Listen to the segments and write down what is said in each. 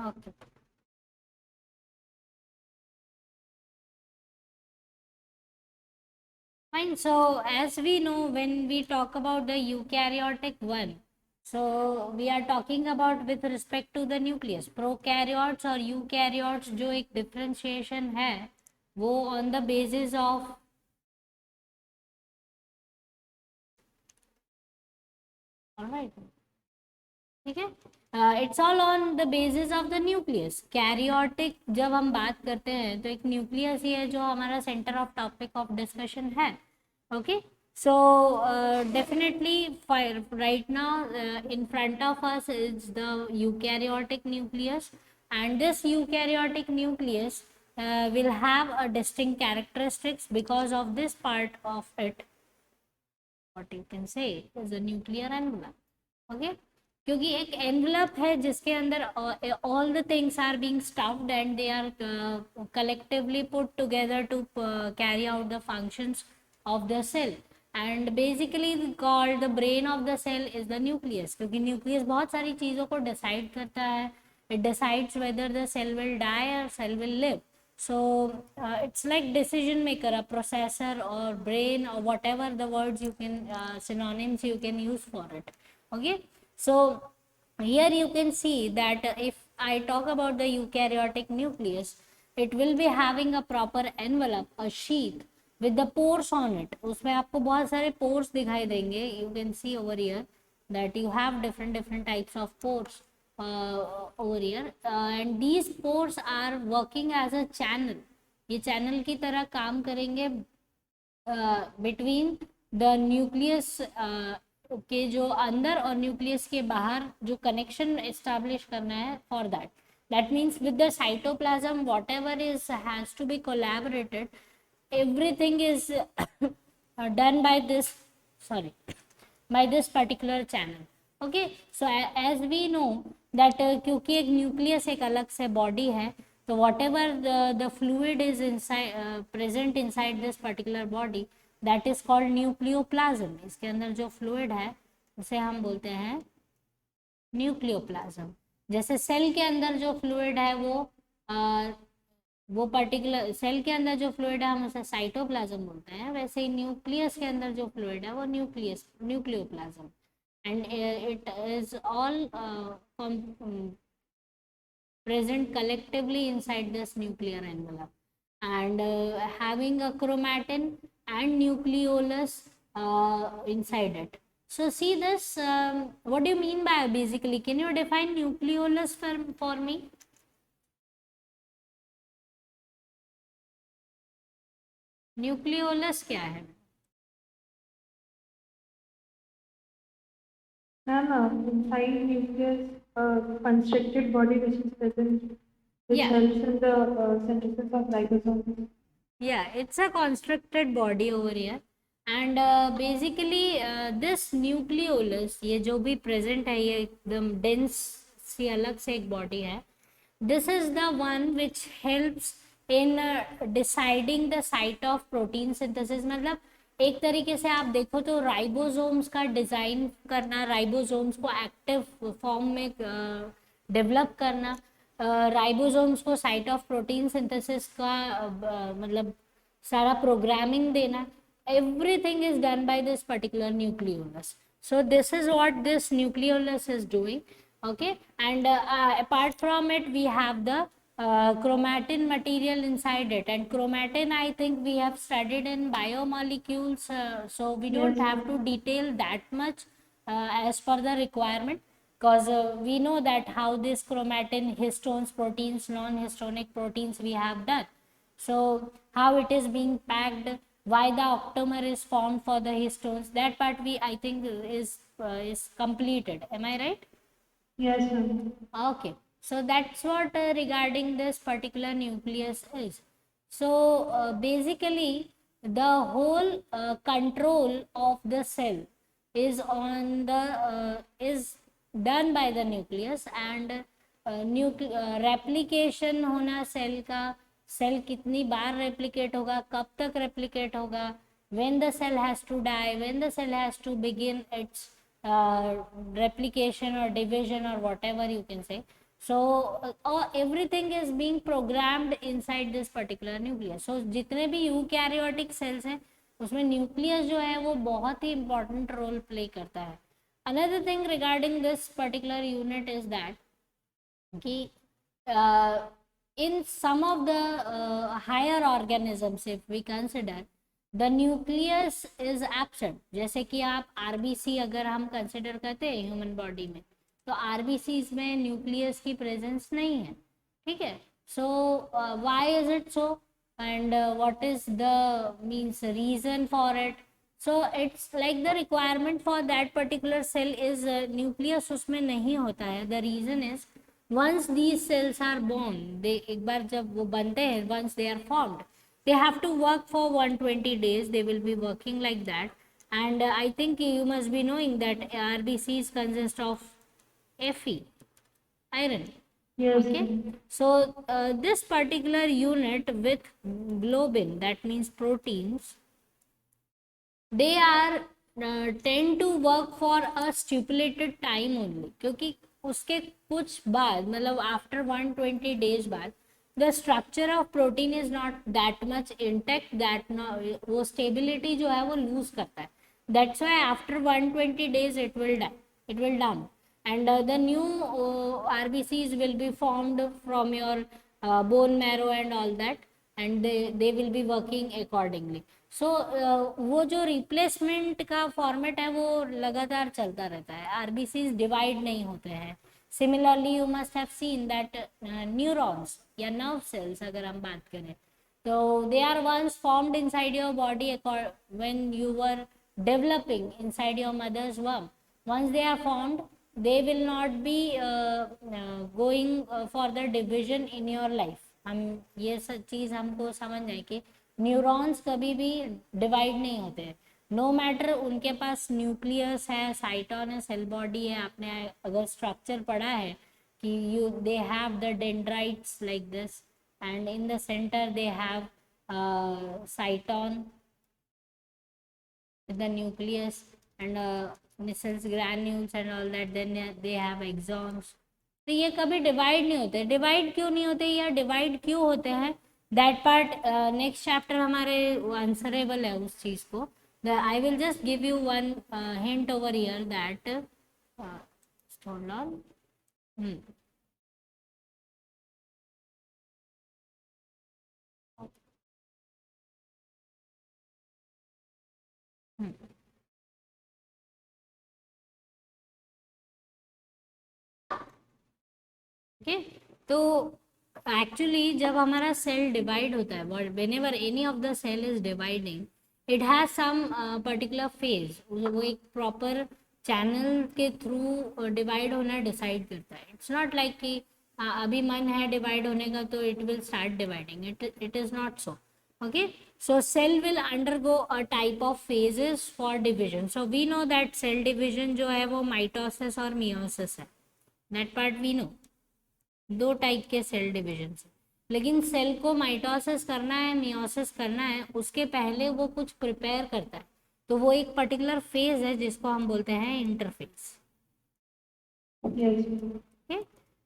Okay. Fine. So as we know, when we talk about the eukaryotic one, so we are talking about with respect to the nucleus. Prokaryotes और eukaryotes जो एक differentiation है, वो on the basis of, alright, ठीक है, it's all on the basis of the nucleus. Karyotic जब हम बात करते हैं तो एक न्यूक्लियस ही है जो हमारा centre of topic of discussion है. Okay, so definitely right now in front of us is the eukaryotic nucleus, and this eukaryotic nucleus will have a distinct characteristics because of this part of it, what you can say is a nuclear envelope. Okay, क्योंकि एक envelope है जिसके अंदर all the things are being stuffed and they are collectively put together to carry out the functions of the cell, and basically called the brain of the cell is the nucleus, क्योंकि nucleus बहुत सारी चीज़ों को decide करता है. It decides whether the cell will die और cell will live. So it's like decision maker, a processor or brain or whatever the words you can synonyms you can use for it. Okay, so here you can see that if I talk about the eukaryotic nucleus, it will be having a proper envelope, a sheath with the pores on it. उसमें आपको बहुत सारे pores दिखाई देंगे. You can see over here that you have different types of pores over here, and these pores are working as a channel. ये channel की तरह काम करेंगे बिटवीन द न्यूक्लियस के जो अंदर और न्यूक्लियस के बाहर जो कनेक्शन एस्टैब्लिश करना है. For that means with the cytoplasm whatever is has to be collaborated, everything is done by this particular channel. Okay, so as we know that क्योंकि एक न्यूक्लियस एक अलग से बॉडी है, तो whatever the fluid is inside present inside this particular body, that is called nucleoplasm. इसके अंदर जो फ्लूइड है उसे हम बोलते हैं न्यूक्लियोप्लाज्म. जैसे सेल के अंदर जो फ्लूइड है वो पर्टिकुलर सेल के अंदर जो फ्लूइड है हम उसे साइटोप्लाज्म बोलते हैं, वैसे ही न्यूक्लियस के अंदर जो फ्लूइड है वो nucleoplasm. And it is all present collectively inside this nuclear envelope, and having a chromatin and nucleolus inside it. So see this, what do you mean by basically, can you define nucleolus for me? Nucleolus क्या है? Inside nucleus, constricted body which is present, which helps in the synthesis of ribosomes. Yeah, it's a constricted body over here, and basically this nucleolus, ये जो भी present है, ये एकदम dense सी अलग से एक body है. This is the one which helps in deciding the site of protein synthesis. मतलब एक तरीके से आप देखो तो राइबोसोम्स का डिजाइन करना, राइबोसोम्स को एक्टिव फॉर्म में डेवलप करना, राइबोसोम्स को साइट ऑफ प्रोटीन सिंथेसिस का मतलब सारा प्रोग्रामिंग देना, everything is done by this particular nucleolus. So this is what this nucleolus is doing. Okay, and apart from it we have the chromatin material inside it, and chromatin I think we have studied in biomolecules, so we don't have to detail that much as per the requirement, because we know that how this chromatin, histones, proteins, non-histonic proteins we have done. So how it is being packed, why the octamer is formed for the histones, that part we I think is completed. Am I right? Yes, ma'am. Okay, so that's what regarding this particular nucleus is. So basically the whole control of the cell is on the is done by the nucleus, and replication होना cell का, cell कितनी बार replicate होगा, कब तक replicate होगा, when the cell has to die, when the cell has to begin its replication or division or whatever you can say. So everything is being programmed inside this particular nucleus. So जितने भी eukaryotic cells हैं उसमें nucleus जो है वो बहुत ही important role play करता है. Another thing regarding this particular unit is that कि in some of the higher organisms if we consider the nucleus is absent. जैसे कि आप आरबीसी अगर हम कंसिडर करते हैं ह्यूमन बॉडी में तो आरबीसी में न्यूक्लियस की प्रेजेंस नहीं है. ठीक है. So why is it so and what is the means reason for it. So it's like the requirement for that particular cell is nucleus उसमें नहीं होता है. The reason is once these cells are born, they एक बार जब वो बनते हैं, once they are formed, they have to work for 120 days. They will be working like that. And I think you must be knowing that RBCs consist of Fe, iron. Yes. Okay. So this particular unit with globin, that means proteins, they are tend to work for a stipulated time only. क्योंकि उसके कुछ बाद मतलब after 120 days बाद the structure of protein is not that much intact, that वो stability जो है वो लूज करता है. That's why after 120 days it will down and the new RBCs will be formed from your bone marrow and all that, and they will be working accordingly. So वो जो replacement का format है वो लगातार चलता रहता है. RBCs डिवाइड नहीं होते हैं. Similarly you must have seen that neurons या नर्व सेल्स अगर हम बात करें तो they are once formed inside your body when you were developing inside your mother's वर्म. once they are formed they will not be going for the division in your life. हम ये सब चीज़ हमको समझ जाए कि न्यूरॉन्स कभी भी डिवाइड नहीं होते. नो मैटर उनके पास न्यूक्लियस है, साइटोन है, सेल बॉडी है. आपने अगर स्ट्रक्चर पढ़ा है कि you they have the dendrites like this and in the centre they have साइटोन with the nucleus and miscels granules and all that, then they have axons. तो ये कभी डिवाइड नहीं होते. डिवाइड क्यों नहीं होते या डिवाइड क्यों होते हैं दैट पार्ट नेक्स्ट चैप्टर हमारे आंसरेबल है उस चीज़ को. I will just give you one hint over here that hold on. Okay. तो एक्चुअली जब हमारा सेल डिवाइड होता है, whenever any of the cell is dividing it has some particular phase. वो एक प्रॉपर चैनल के थ्रू डिवाइड होना decide करता है. इट्स नॉट लाइक कि अभी मन है डिवाइड होने का तो it will start dividing. It is not so. Okay, so cell will undergo a type of phases for division. So we know that cell division जो है वो mitosis और meiosis है. That part we know. दो type के cell division है. लेकिन cell को माइटोसिस करना है, मियोसिस करना है, उसके पहले वो कुछ प्रिपेयर करता है. तो वो एक पर्टिकुलर फेज है जिसको हम बोलते हैं interphase.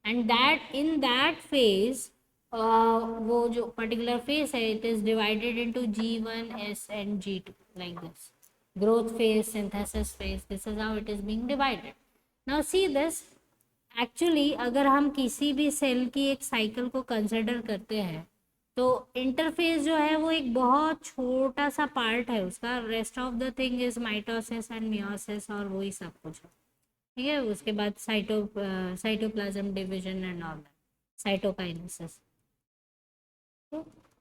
And that in that phase वो जो पर्टिकुलर फेज है it is divided into G1, S and G2 like this. Growth phase, synthesis phase, this is how it is being divided. Now see this. Actually अगर हम किसी भी cell की एक cycle को कंसिडर करते हैं तो इंटरफेस जो है वो एक बहुत छोटा सा पार्ट है उसका. Rest of the thing is mitosis and meiosis और वही सब कुछ है. ठीक है. उसके बाद cytoplasm division and all that, cytokinesis.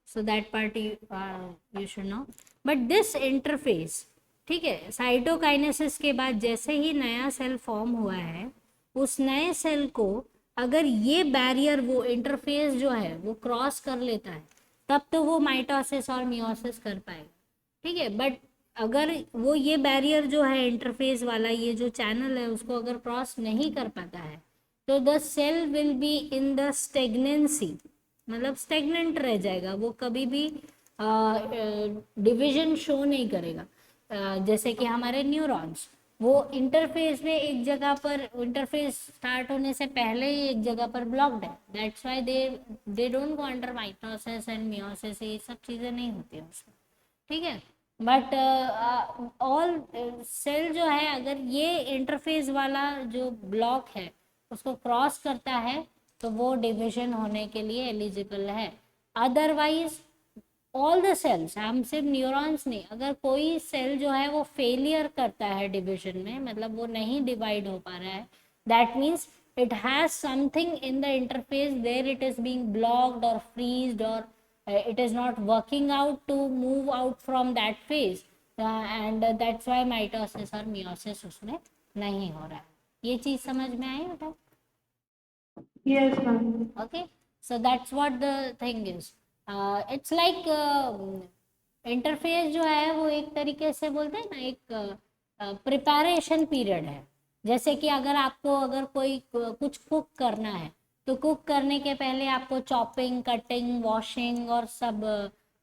So that part you should no. But this interface, ठीक है, साइटोकाइनेसिस के बाद जैसे ही नया सेल फॉर्म हुआ है उस नए सेल को अगर ये बैरियर वो इंटरफेस जो है वो क्रॉस कर लेता है तब तो वो माइटोसिस और मियोसिस कर पाएगा. ठीक है. बट अगर वो ये बैरियर जो है इंटरफेस वाला ये जो चैनल है उसको अगर क्रॉस नहीं कर पाता है तो the cell will be in the stagnancy. मतलब स्टेगनेंट रह जाएगा. वो कभी भी डिविजन शो नहीं करेगा. जैसे कि हमारे न्यूरॉन्स वो इंटरफेस में एक जगह पर, इंटरफेस स्टार्ट होने से पहले ही एक जगह पर ब्लॉक्ड है। That's why they don't go under mitosis and meiosis, ये सब चीज़ें नहीं होती हैं उसमें, ठीक है। बट ऑल सेल जो है, अगर ये इंटरफेस वाला जो ब्लॉक है उसको क्रॉस करता है तो वो डिविजन होने के लिए एलिजिबल है। अदरवाइज ऑल द सेल्स, हम सिर्फ न्यूरॉन्स नहीं, अगर कोई सेल जो है वो फेलियर करता है डिविजन में, मतलब वो नहीं डिवाइड हो पा रहा है, that means it has something in the interface there, it is being blocked or freezed, or it is not working out to move out from that phase, and that's why mitosis और meiosis उसमें नहीं हो रहा है। ये चीज समझ में आई बेटा? Yes, ma'am. Okay, so that's what the thing is. It's like interface जो है वो एक तरीके से बोलते हैं ना, एक प्रिपरेशन पीरियड है। जैसे कि अगर आपको, अगर कोई कुछ कुक करना है तो कुक करने के पहले आपको चॉपिंग, कटिंग, वॉशिंग और सब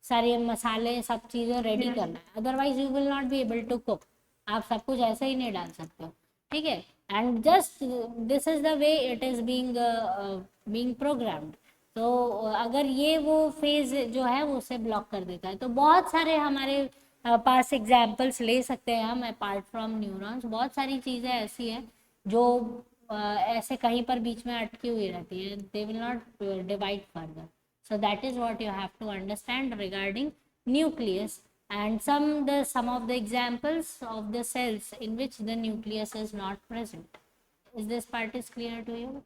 सारे मसाले, सब चीज़ें रेडी करना है, otherwise you will not be able to cook. आप सब कुछ ऐसे ही नहीं डाल सकते हो, ठीक है। And just this is the way it is being programmed. तो अगर ये वो फेज जो है वो उसे ब्लॉक कर देता है, तो बहुत सारे हमारे पास एग्जाम्पल्स ले सकते हैं हम, अपार्ट फ्रॉम न्यूरॉन्स बहुत सारी चीज़ें ऐसी हैं जो ऐसे कहीं पर बीच में अटकी हुई रहती है, they will not divide further. So that is what you have to understand regarding nucleus, and some of the examples of the cells in which the nucleus is not present. Is this part is clear to you?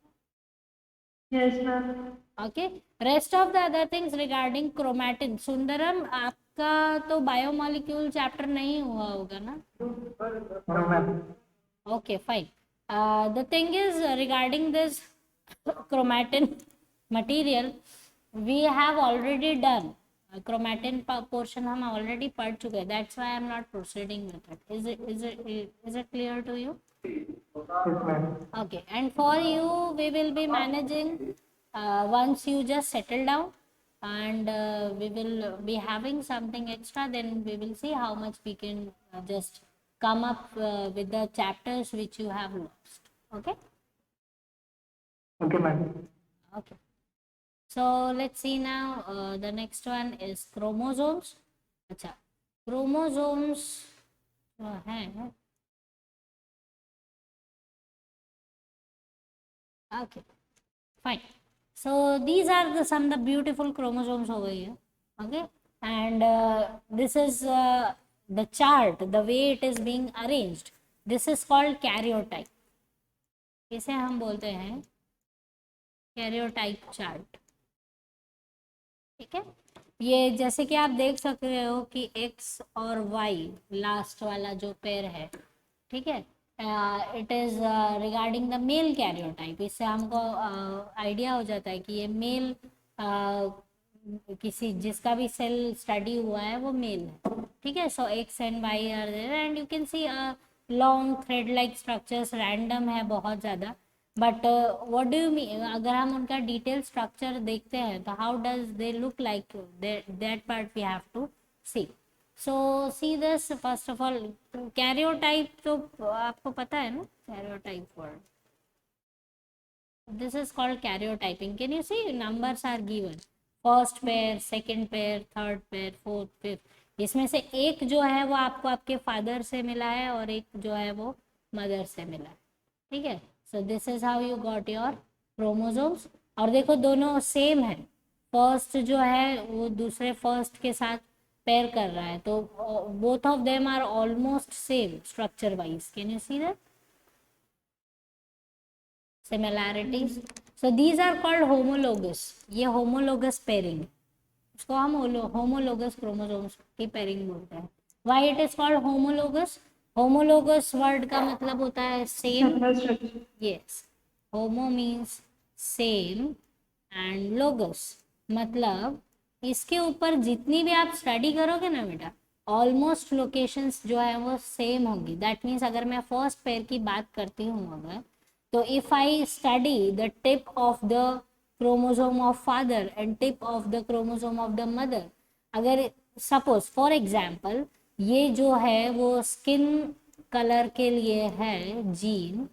Yes, ma'am. Okay. Rest of the other things regarding chromatin. Sundaram, आपका तो biomolecule chapter नहीं हुआ होगा ना? No, ma'am. Okay, fine. The thing is regarding this chromatin material, we have already done chromatin portion, हम already पढ़ चुके हैं, that's why I am not proceeding with it. Is it clear to you? Yes, ma'am. Okay, and for you we will be managing once you just settle down, and we will be having something extra, then we will see how much we can just come up with the chapters which you have lost. Okay. Okay, ma'am. Okay. So let's see now, the next one is chromosomes. अच्छा, chromosomes जो है, okay, fine. So these are some the beautiful chromosomes over here. Okay, and this is the chart, the way it is being arranged. This is called karyotype. इसे हम बोलते हैं karyotype chart. ठीक है, ये जैसे कि आप देख सकते हो कि x और y लास्ट वाला जो पेयर है, ठीक है, it is regarding the male karyotype. इससे हमको आइडिया हो जाता है कि ये मेल, किसी जिसका भी सेल स्टडी हुआ है वो मेल है, ठीक है। So X and Y are there, and you can see long thread like structures, random है बहुत ज़्यादा, but what do you mean, अगर हम उनका डिटेल स्ट्रक्चर देखते हैं तो how does they look like, that part we have to see. So see this, first of all karyotype तो आपको पता है ना, karyotype word, this is called karyotyping. Can you see numbers are given, first pair, second pair, third pair, fourth, fifth. इसमें से एक जो है वो आपको आपके फादर से मिला है और एक जो है वो मदर से मिला है, ठीक है। So this is how you got your chromosomes. और देखो दोनों सेम है, फर्स्ट जो है वो दूसरे फर्स्ट के साथ पेयर कर रहा है, तो both of them are almost same structure wise. Can you see that similarities? So these are called homologous. ये homologous pairing, इसको हम homologous chromosomes की pairing बोलते हैं। Why it is called homologous? Homologous word का मतलब होता है same. Similar structure. Yes, homo means same and logos मतलब इसके ऊपर जितनी भी आप स्टडी करोगे ना बेटा, ऑलमोस्ट लोकेशंस जो है वो सेम होंगी। दैट मीन्स अगर मैं फर्स्ट पेयर की बात करती हूँ अगर, तो if I study the tip of the chromosome of father and tip of the chromosome of the mother, अगर suppose for example ये जो है वो स्किन कलर के लिए है जीन,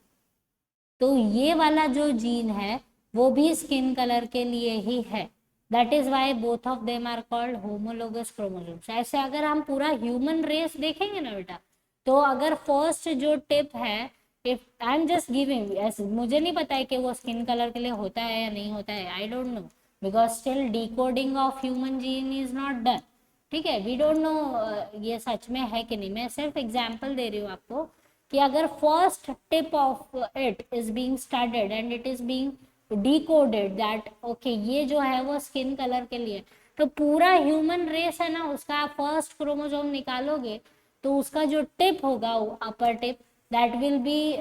तो ये वाला जो जीन है वो भी स्किन कलर के लिए ही है। That is why both of them are called homologous chromosomes. ऐसे अगर हम पूरा ह्यूमन रेस देखेंगे ना बेटा, तो अगर फर्स्ट जो टिप है, if I am just giving, मुझे नहीं पता है कि वो स्किन कलर के लिए होता है या नहीं होता है, I don't know, because still decoding of human gene is not done. ठीक है, वी डोंट नो ये सच में है कि नहीं। मैं सिर्फ एग्जाम्पल दे रही हूँ आपको कि अगर first tip of it is being studied and it is being decoded that okay ये जो है वो स्किन कलर के लिए, तो पूरा ह्यूमन रेस है ना, उसका आप फर्स्ट क्रोमोसोम निकालोगे तो उसका जो टिप होगा upper tip, that will be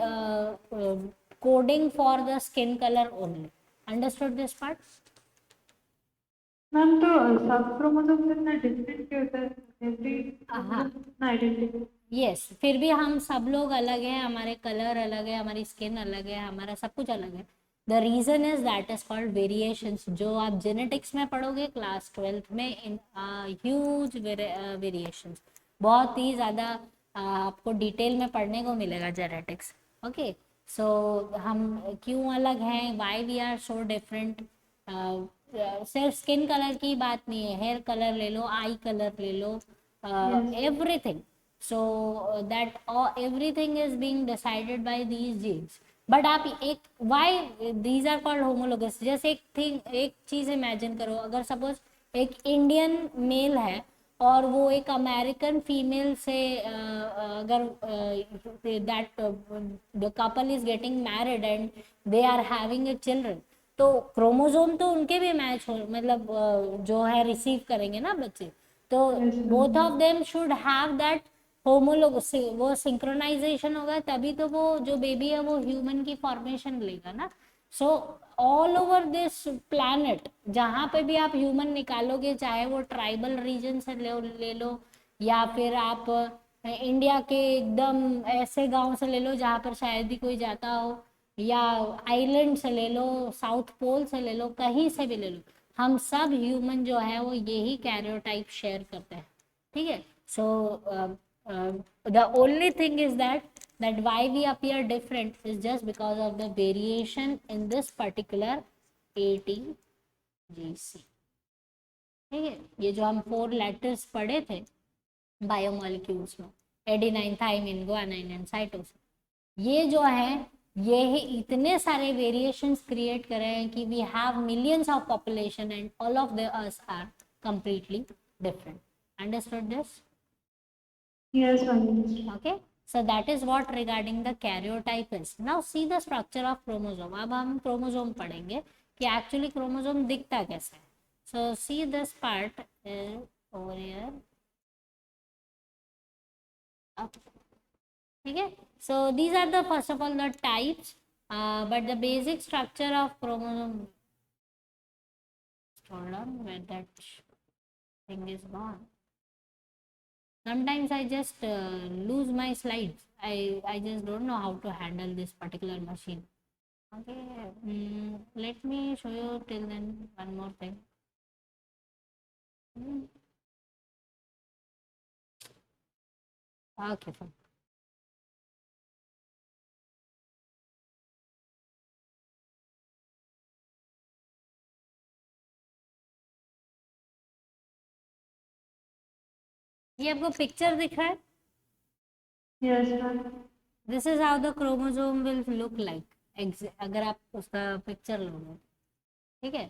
coding for the skin colour only. Understood this part? Ma'am तो सब क्रोमोसोम्स इतना डिफरेंट क्यों होता है? एवरी हाँ क्रोमोसोम आइडेंटिकल। यस, फिर भी हम सब लोग अलग हैं, हमारे कलर अलग है, हमारी स्किन अलग है, हमारा सब कुछ अलग है। The reason is that is called variations, जो आप जेनेटिक्स में पढ़ोगे क्लास 12th में, इन ह्यूज वेरिएशंस, बहुत ही ज़्यादा आपको डिटेल में पढ़ने को मिलेगा जेनेटिक्स। ओके, सो हम क्यों अलग हैं, why we are so different, सिर्फ स्किन कलर की बात नहीं है, हेयर कलर ले लो, आई कलर ले लो, everything. So that everything is being decided by these genes. But आप एक why these are called homologous, जैसे एक चीज इमेजिन करो, अगर सपोज एक इंडियन मेल है और वो एक अमेरिकन फीमेल से अगर that the couple is getting married and they are having a children, तो क्रोमोसोम तो उनके भी मैच हो, मतलब जो है रिसीव करेंगे ना बच्चे, तो both of them should have that homologue, वो सिंक्रोनाइजेशन होगा तभी तो वो जो बेबी है वो ह्यूमन की फॉर्मेशन लेगा ना। So all over this planet जहाँ पे भी आप ह्यूमन निकालोगे, चाहे वो ट्राइबल रीजन से ले लो या फिर आप इंडिया के एकदम ऐसे गांव से ले लो जहाँ पर शायद ही कोई जाता हो, या आइलैंड से ले लो, साउथ पोल से ले लो, कहीं से भी ले लो, हम सब ह्यूमन जो है वो यही कैरियोटाइप शेयर करते हैं। ठीक है, so the only thing is that why we appear different is just because of the variation in this particular ATGC। ठीक है, ये जो हम 4 लेटर्स पढ़े थे बायोमोलिक्यूल्स में, adenine, thymine, guanine and cytosine, ये जो है ये ही इतने सारे वेरिएशंस क्रिएट कर रहे हैं कि we have millions of population and all of the us are completely different. Understood this? Yes, ma'am. Okay, so that is what regarding the karyotype is. Now see the structure of chromosome. अब हम chromosome पढ़ेंगे कि actually chromosome दिखता कैसे है। So see this part over here up. ठीक है, so these are the first of all the types, but the basic structure of chromosome, hold on, where that thing is gone. Sometimes I just lose my slides. I just don't know how to handle this particular machine. Okay, let me show you till then one more thing. Okay, fine. ये आपको picture दिख रहा है? Yes, ma'am. This is how the chromosome will look like, अगर आप उसका picture लोगे। ठीक है,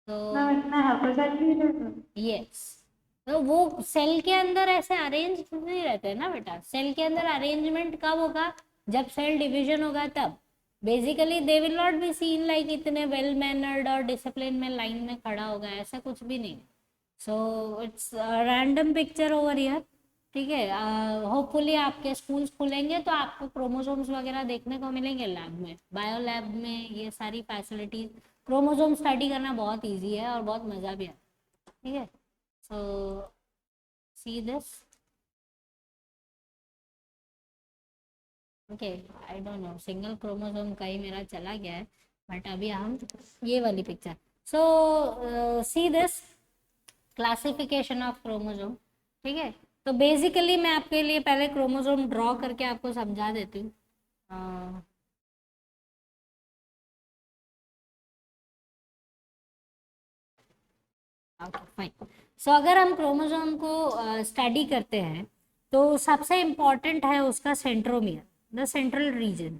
तो Ma'am, इतना haphazardly रहता? यस, तो वो सेल के अंदर ऐसे अरेंज नहीं रहते ना बेटा। सेल के अंदर अरेंजमेंट कब होगा? जब सेल डिवीजन होगा तब। Basically they will not be seen like इतने वेल मैनर्ड और डिसिप्लिन में लाइन में खड़ा होगा, ऐसा कुछ भी नहीं। So it's random picture over here. ठीक है, होपफुली आपके स्कूल्स खुलेंगे तो आपको क्रोमोसोम्स वगैरह देखने को मिलेंगे लैब में, बायो लैब में, ये सारी फैसिलिटीज। क्रोमोसोम स्टडी करना बहुत इजी है और बहुत मज़ा भी आता है। ठीक है, so see this, okay, I don't know, single chromosome का ही मेरा चला गया है, बट अभी हम ये वाली picture, so see this classification of chromosome. ठीक है, तो बेसिकली मैं आपके लिए पहले क्रोमोसोम ड्रॉ करके आपको समझा देती हूँ। Okay fine. सो अगर हम क्रोमोसोम को स्टडी करते हैं तो सबसे इम्पॉर्टेंट है उसका centromere, the central region.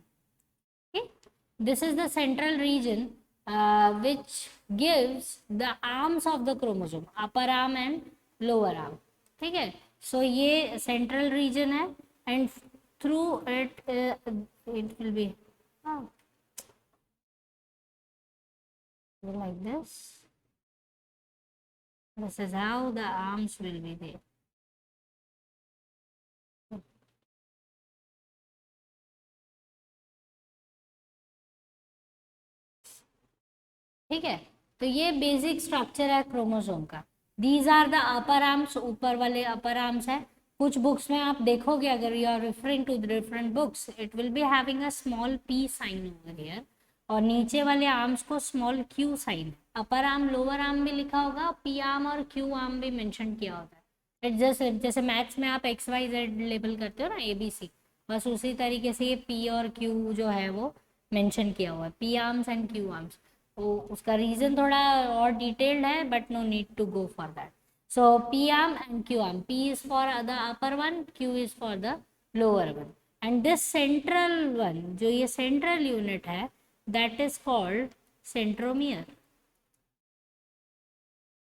This is the central region which gives the arms of the chromosome, upper arm and lower arm. ठीक है, so ये central region है and through it it will be like this. This is how the arms will be there. ठीक है, तो ये basic structure है chromosome का। These are the upper arms, ऊपर वाले अपर आर्म्स है। कुछ बुक्स में आप देखोगे, अगर you are referring to different books, it will be having a small p sign over here, और नीचे वाले आर्म्स को small q sign. Upper arm lower arm भी लिखा होगा, p आर्म और q आर्म भी मेंशन किया होता है। जैसे मैथ्स में आप XYZ लेबल करते हो ना, ABC, बस उसी तरीके से ये p और q जो है वो मेंशन किया हुआ है, p arms and q arms. तो उसका रीजन थोड़ा और डिटेल्ड है, but no need to go for that. So p arm and q arm, p is for the upper one, q is for the lower one, and this central one, जो ये central unit है, that is called centromere।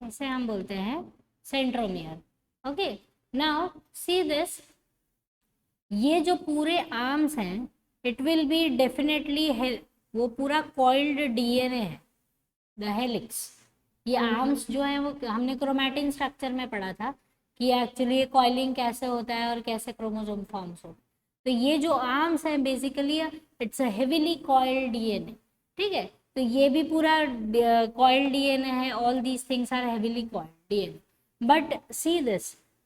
इसे हम बोलते हैं centromere। Okay, now see this, ये जो पूरे आर्म्स हैं, इट विल बी डेफिनेटली वो पूरा कॉइल्ड डीएनए है, द हेलिक्स। ये आर्म्स जो है वो हमने क्रोमैटिन स्ट्रक्चर में पढ़ा था कि एक्चुअली ये कॉइलिंग कैसे होता है और कैसे क्रोमोसोम फॉर्म्स हो। तो ये जो आर्म्स हैं basically it's a heavily coiled DNA. ठीक है, तो ये भी पूरा कॉइल्ड डीएनए है, all these things are heavily coiled DNA. But see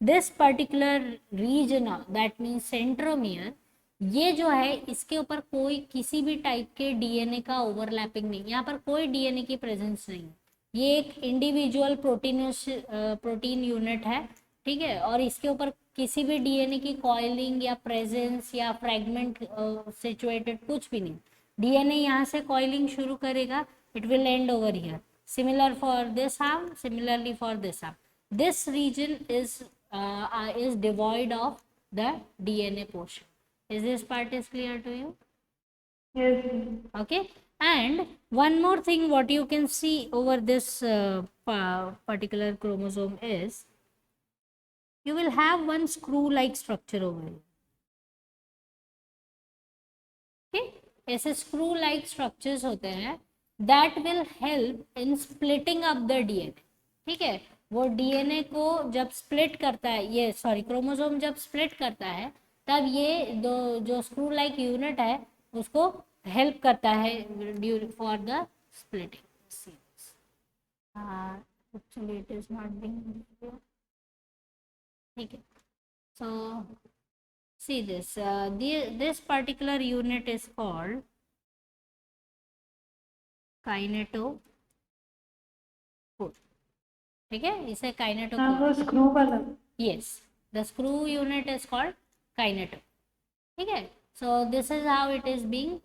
this particular region, that means centromere, ये जो है इसके ऊपर कोई किसी भी टाइप के डीएनए का ओवरलैपिंग नहीं, यहाँ पर कोई डीएनए की प्रेजेंस नहीं है। ये एक इंडिविजुअल प्रोटीन यूनिट है। ठीक है, और इसके ऊपर किसी भी डीएनए की कॉइलिंग या प्रेजेंस या फ्रैगमेंट सिचुएटेड कुछ भी नहीं। डीएनए यहाँ से कॉइलिंग शुरू करेगा, it will end over here, similar for this arm, similarly for this arm. This region is devoid of the DNA portion. Is this part is clear to you? Yes. Okay, and one more thing what you can see over this particular chromosome is you will have one screw like structure over here. Okay, ऐसे screw like structures होते हैं that will help in splitting up the DNA. ठीक है, वो DNA को जब split करता है, ये सॉरी क्रोमोसोम जब स्प्लिट करता है, तब ये दो जो स्क्रू लाइक यूनिट है उसको हेल्प करता है for the splitting. Actually it is not being, ठीक है। So see this particular unit is called kinetochore. ठीक है, इसे काइनेटोकोर, वो स्क्रू वाला, yes, the screw unit is called kineto। ठीक है, so this is how it is being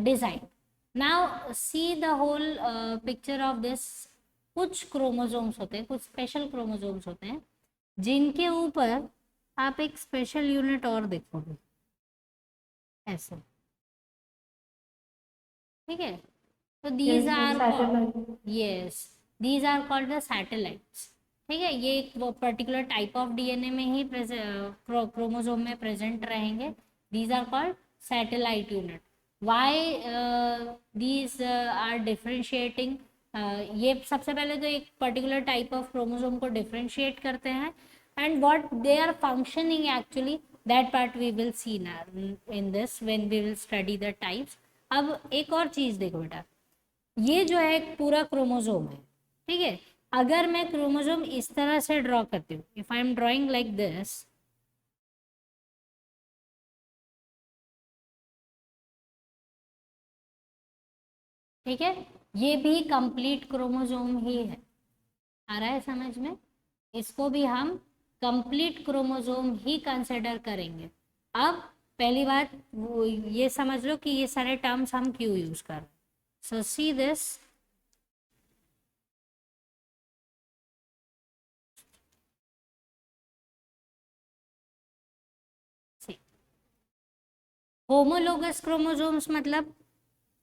designed। now see the whole picture of this। कुछ chromosomes होते हैं, कुछ स्पेशल क्रोमोसोम्स होते हैं जिनके ऊपर आप एक स्पेशल यूनिट और देखोगे ऐसे। ठीक है, तो these are called, yes, these are called the satellites। ठीक है, ये एक पर्टिकुलर टाइप ऑफ डीएनए में ही क्रोमोसोम में प्रेजेंट रहेंगे। These are called satellite unit. Why these are differentiating, ये सबसे पहले तो एक पर्टिकुलर टाइप ऑफ क्रोमोसोम को डिफरेंशिएट करते हैं, and what they are functioning actually, that part we will see in this when we will study the types. अब एक और चीज देखो बेटा, ये जो है एक पूरा क्रोमोसोम है। ठीक है, अगर मैं क्रोमोसोम इस तरह से ड्रॉ करती हूँ, if I am drawing like this, ठीक है, ये भी कंप्लीट क्रोमोसोम ही है। आ रहा है समझ में? इसको भी हम कंप्लीट क्रोमोसोम ही कंसिडर करेंगे। अब पहली बात वो ये समझ लो कि ये सारे टर्म्स हम क्यों यूज कर रहे हैं। सो सी दिस, होमोलोगस क्रोमोसोम्स मतलब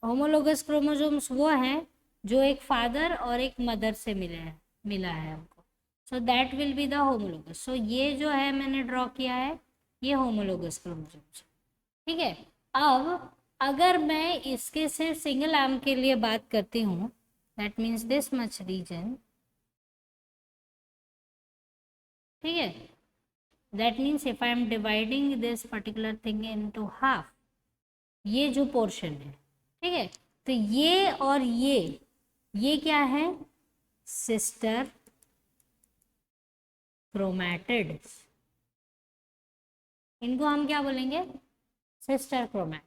होमोलोगस क्रोमोसोम्स वो हैं जो एक फादर और एक मदर से मिला है हमको। So that will be the homologous. सो ये जो है मैंने ड्रॉ किया है, ये होमोलोगस क्रोमोसोम्स, ठीक है। अब अगर मैं इसके सिर्फ सिंगल आर्म के लिए बात करती हूँ, that means this much region, ठीक है। That means if I am dividing this particular thing into half, ये जो पोर्शन है, ठीक है, तो ये और ये क्या है, सिस्टर क्रोमैटिड्स। इनको हम क्या बोलेंगे, सिस्टर क्रोमैटिड।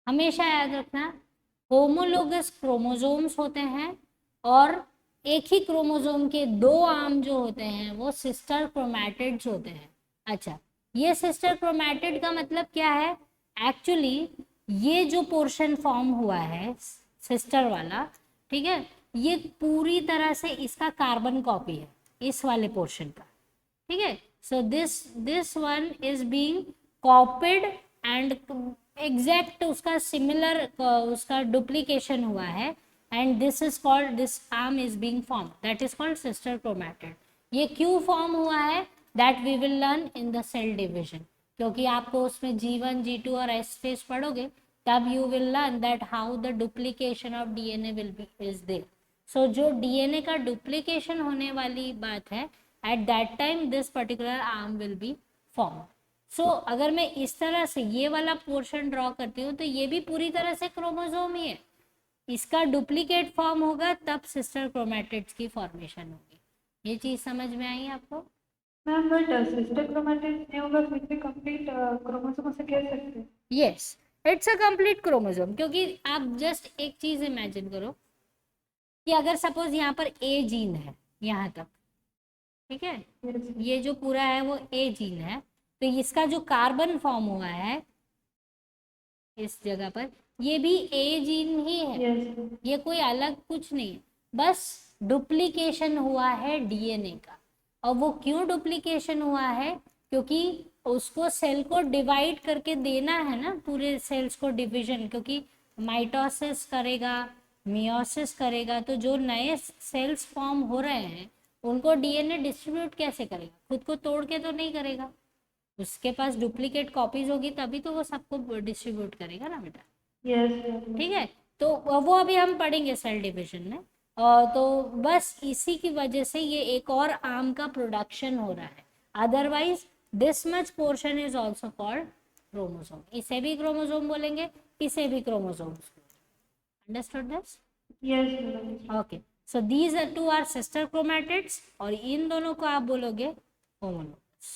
हमेशा याद रखना, होमोलोगस क्रोमोसोम्स होते हैं और एक ही क्रोमोसोम के दो आर्म जो होते हैं वो सिस्टर क्रोमैटिड्स होते हैं। अच्छा, ये सिस्टर क्रोमैटिड का मतलब क्या है, एक्चुअली ये जो पोर्शन फॉर्म हुआ है सिस्टर वाला, ठीक है, ये पूरी तरह से इसका कार्बन कॉपी है इस वाले पोर्शन का, ठीक है। So this one is being copied and exact उसका सिमिलर उसका डुप्लीकेशन हुआ है, and this is called, this arm is being form, that is called sister chromatid. ये क्यों फॉर्म हुआ है, that we will learn in the cell division, क्योंकि आपको उसमें G1 G2 और S फेज पढ़ोगे, तब you will learn that how the duplication of DNA will be is there. So जो DNA का डुप्लीकेशन होने वाली बात है, at that time this particular arm will be form. So अगर मैं इस तरह से ये वाला पोर्शन ड्रॉ करती हूँ तो ये भी पूरी तरह से क्रोमोसोम ही है, इसका डुप्लीकेट फॉर्म होगा तब सिस्टर क्रोमैटिड्स की फॉर्मेशन होगी। ये चीज समझ में आई आपको? मैम बट सिस्टर क्रोमैटिड नहीं होगा, फिर भी कंप्लीट क्रोमोसोम से कह सकते हैं। Yes, it's a complete chromosome, क्योंकि आप जस्ट एक चीज इमेजिन करो कि अगर सपोज यहाँ पर ए जीन है यहाँ तक, ठीक है, Yes. ये जो पूरा है वो ए जीन है, तो इसका जो कार्बन फॉर्म हुआ है इस जगह पर, ये भी ए जीन ही है, Yes. ये कोई अलग कुछ नहीं है, बस डुप्लीकेशन हुआ है डीएनए का। और वो क्यों डुप्लीकेशन हुआ है, क्योंकि उसको सेल को डिवाइड करके देना है ना, पूरे सेल्स को डिवीजन, क्योंकि माइटोसिस करेगा, मियोसिस करेगा, तो जो नए सेल्स फॉर्म हो रहे हैं उनको डीएनए डिस्ट्रीब्यूट कैसे करेगा, खुद को तोड़ के तो नहीं करेगा, उसके पास डुप्लीकेट कॉपीज होगी तभी तो वो सबको डिस्ट्रीब्यूट करेगा ना बेटा, Yes. ठीक है। तो वो अभी हम पढ़ेंगे सेल डिवीजन में। तो बस इसी की वजह से ये एक और आर्म का प्रोडक्शन हो रहा है, otherwise this much portion is also called chromosome. इसे भी क्रोमोसोम बोलेंगे, इसे भी chromosome. Understood this? Yes. Madam. Okay, so these are two are sister chromatids और इन दोनों को आप बोलोगे होमोलोगस।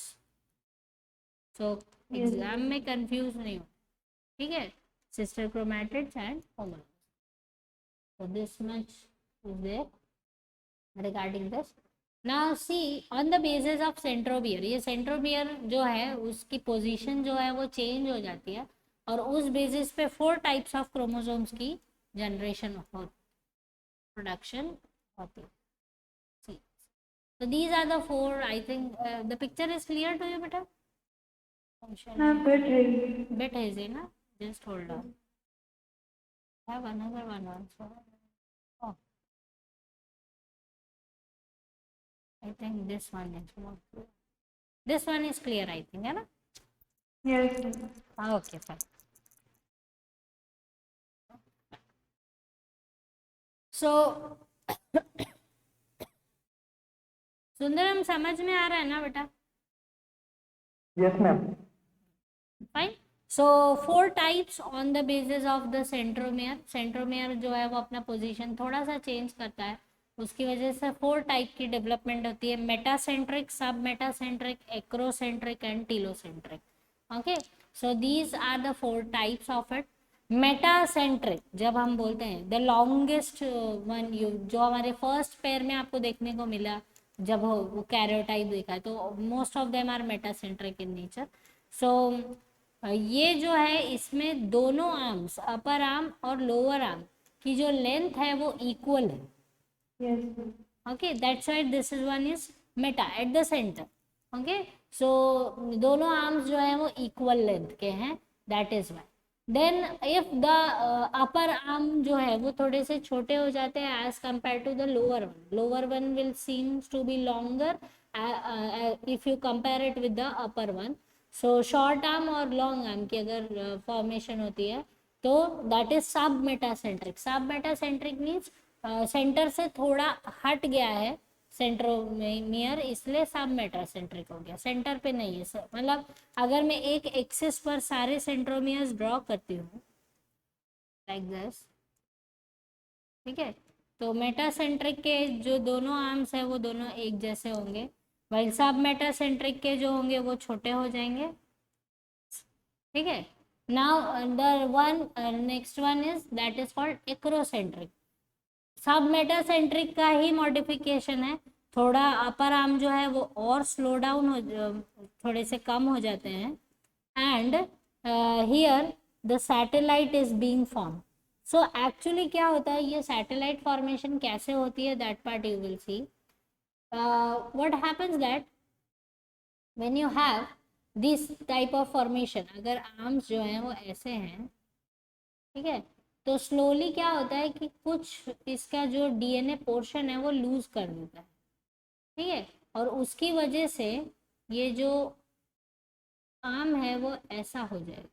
सो एग्जाम में कंफ्यूज नहीं हो, ठीक है, sister chromatids and homologous. So this much is there regarding this. Now see, on the basis of centromere, ये centromere जो है उसकी पोजीशन जो है वो चेंज हो जाती है और उस बेसिस पे 4 टाइप्स ऑफ क्रोमोसोम्स की जनरेशन हो, प्रोडक्शन होती है। See, so these are the 4. I think the picture is clear to you, beta? Ma'am, bit hazy. Bit hazy, na? Just hold on. Have another one also. Oh, I think this one is more clear. This one is clear, I think, है ना? Yes. Okay, fine. So, Sundaram समझ में आ रहा है ना बेटा? Yes, ma'am. Fine. So 4 types on the basis of the centromere. Centromere जो है वो अपना पोजीशन थोड़ा सा चेंज करता है, उसकी वजह से 4 टाइप की डेवलपमेंट होती है, metacentric, submetacentric, acrocentric and telocentric. Okay, so these are the 4 types of it. Metacentric जब हम बोलते हैं, द लॉन्गेस्ट वन, जो हमारे फर्स्ट पेयर में आपको देखने को मिला जब वो कैरियोटाइप देखा है, तो most of them are metacentric in nature. So ये जो है इसमें दोनों आर्म्स, अपर आर्म और लोअर आर्म की जो लेंथ है वो इक्वल है। Yes, ma'am. Okay, that's why this is one is meta at the center. Okay, so दोनों आर्म्स जो है वो इक्वल लेंथ के हैं, that is why. Then if the upper arm जो है वो थोड़े से छोटे हो जाते हैं as compare to the lower one will seems to be longer if you compare it with the upper one. So short arm और लॉन्ग आर्म की अगर फॉर्मेशन होती है तो that is submetacentric. Submetacentric means center से थोड़ा हट गया है सेंट्रोमियर, इसलिए सब मेटासेंट्रिक हो गया, सेंटर पे नहीं है। मतलब अगर मैं एक एक्सिस पर सारे सेंट्रोमियर्स ड्रॉ करती हूँ लाइक दिस, ठीक है, तो मेटासेंट्रिक के जो दोनों आर्म्स है वो दोनों एक जैसे होंगे, वही सब मेटासेंट्रिक के जो होंगे वो छोटे हो जाएंगे, ठीक है। Now the one next one is that is called acrocentric. सब मेटासेंट्रिक का ही मॉडिफिकेशन है, थोड़ा अपर आर्म जो है वो और स्लो डाउन हो, थोड़े से कम हो जाते हैं, and here the satellite is being form. So actually क्या होता है, ये सैटेलाइट फॉर्मेशन कैसे होती है, that part you will C. What happens that when you have this type of formation, अगर आर्म्स जो हैं वो ऐसे हैं, ठीक है, तो स्लोली क्या होता है कि कुछ इसका जो डीएनए पोर्शन है वो लूज कर देता है, ठीक है, और उसकी वजह से ये जो आर्म है वो ऐसा हो जाएगा।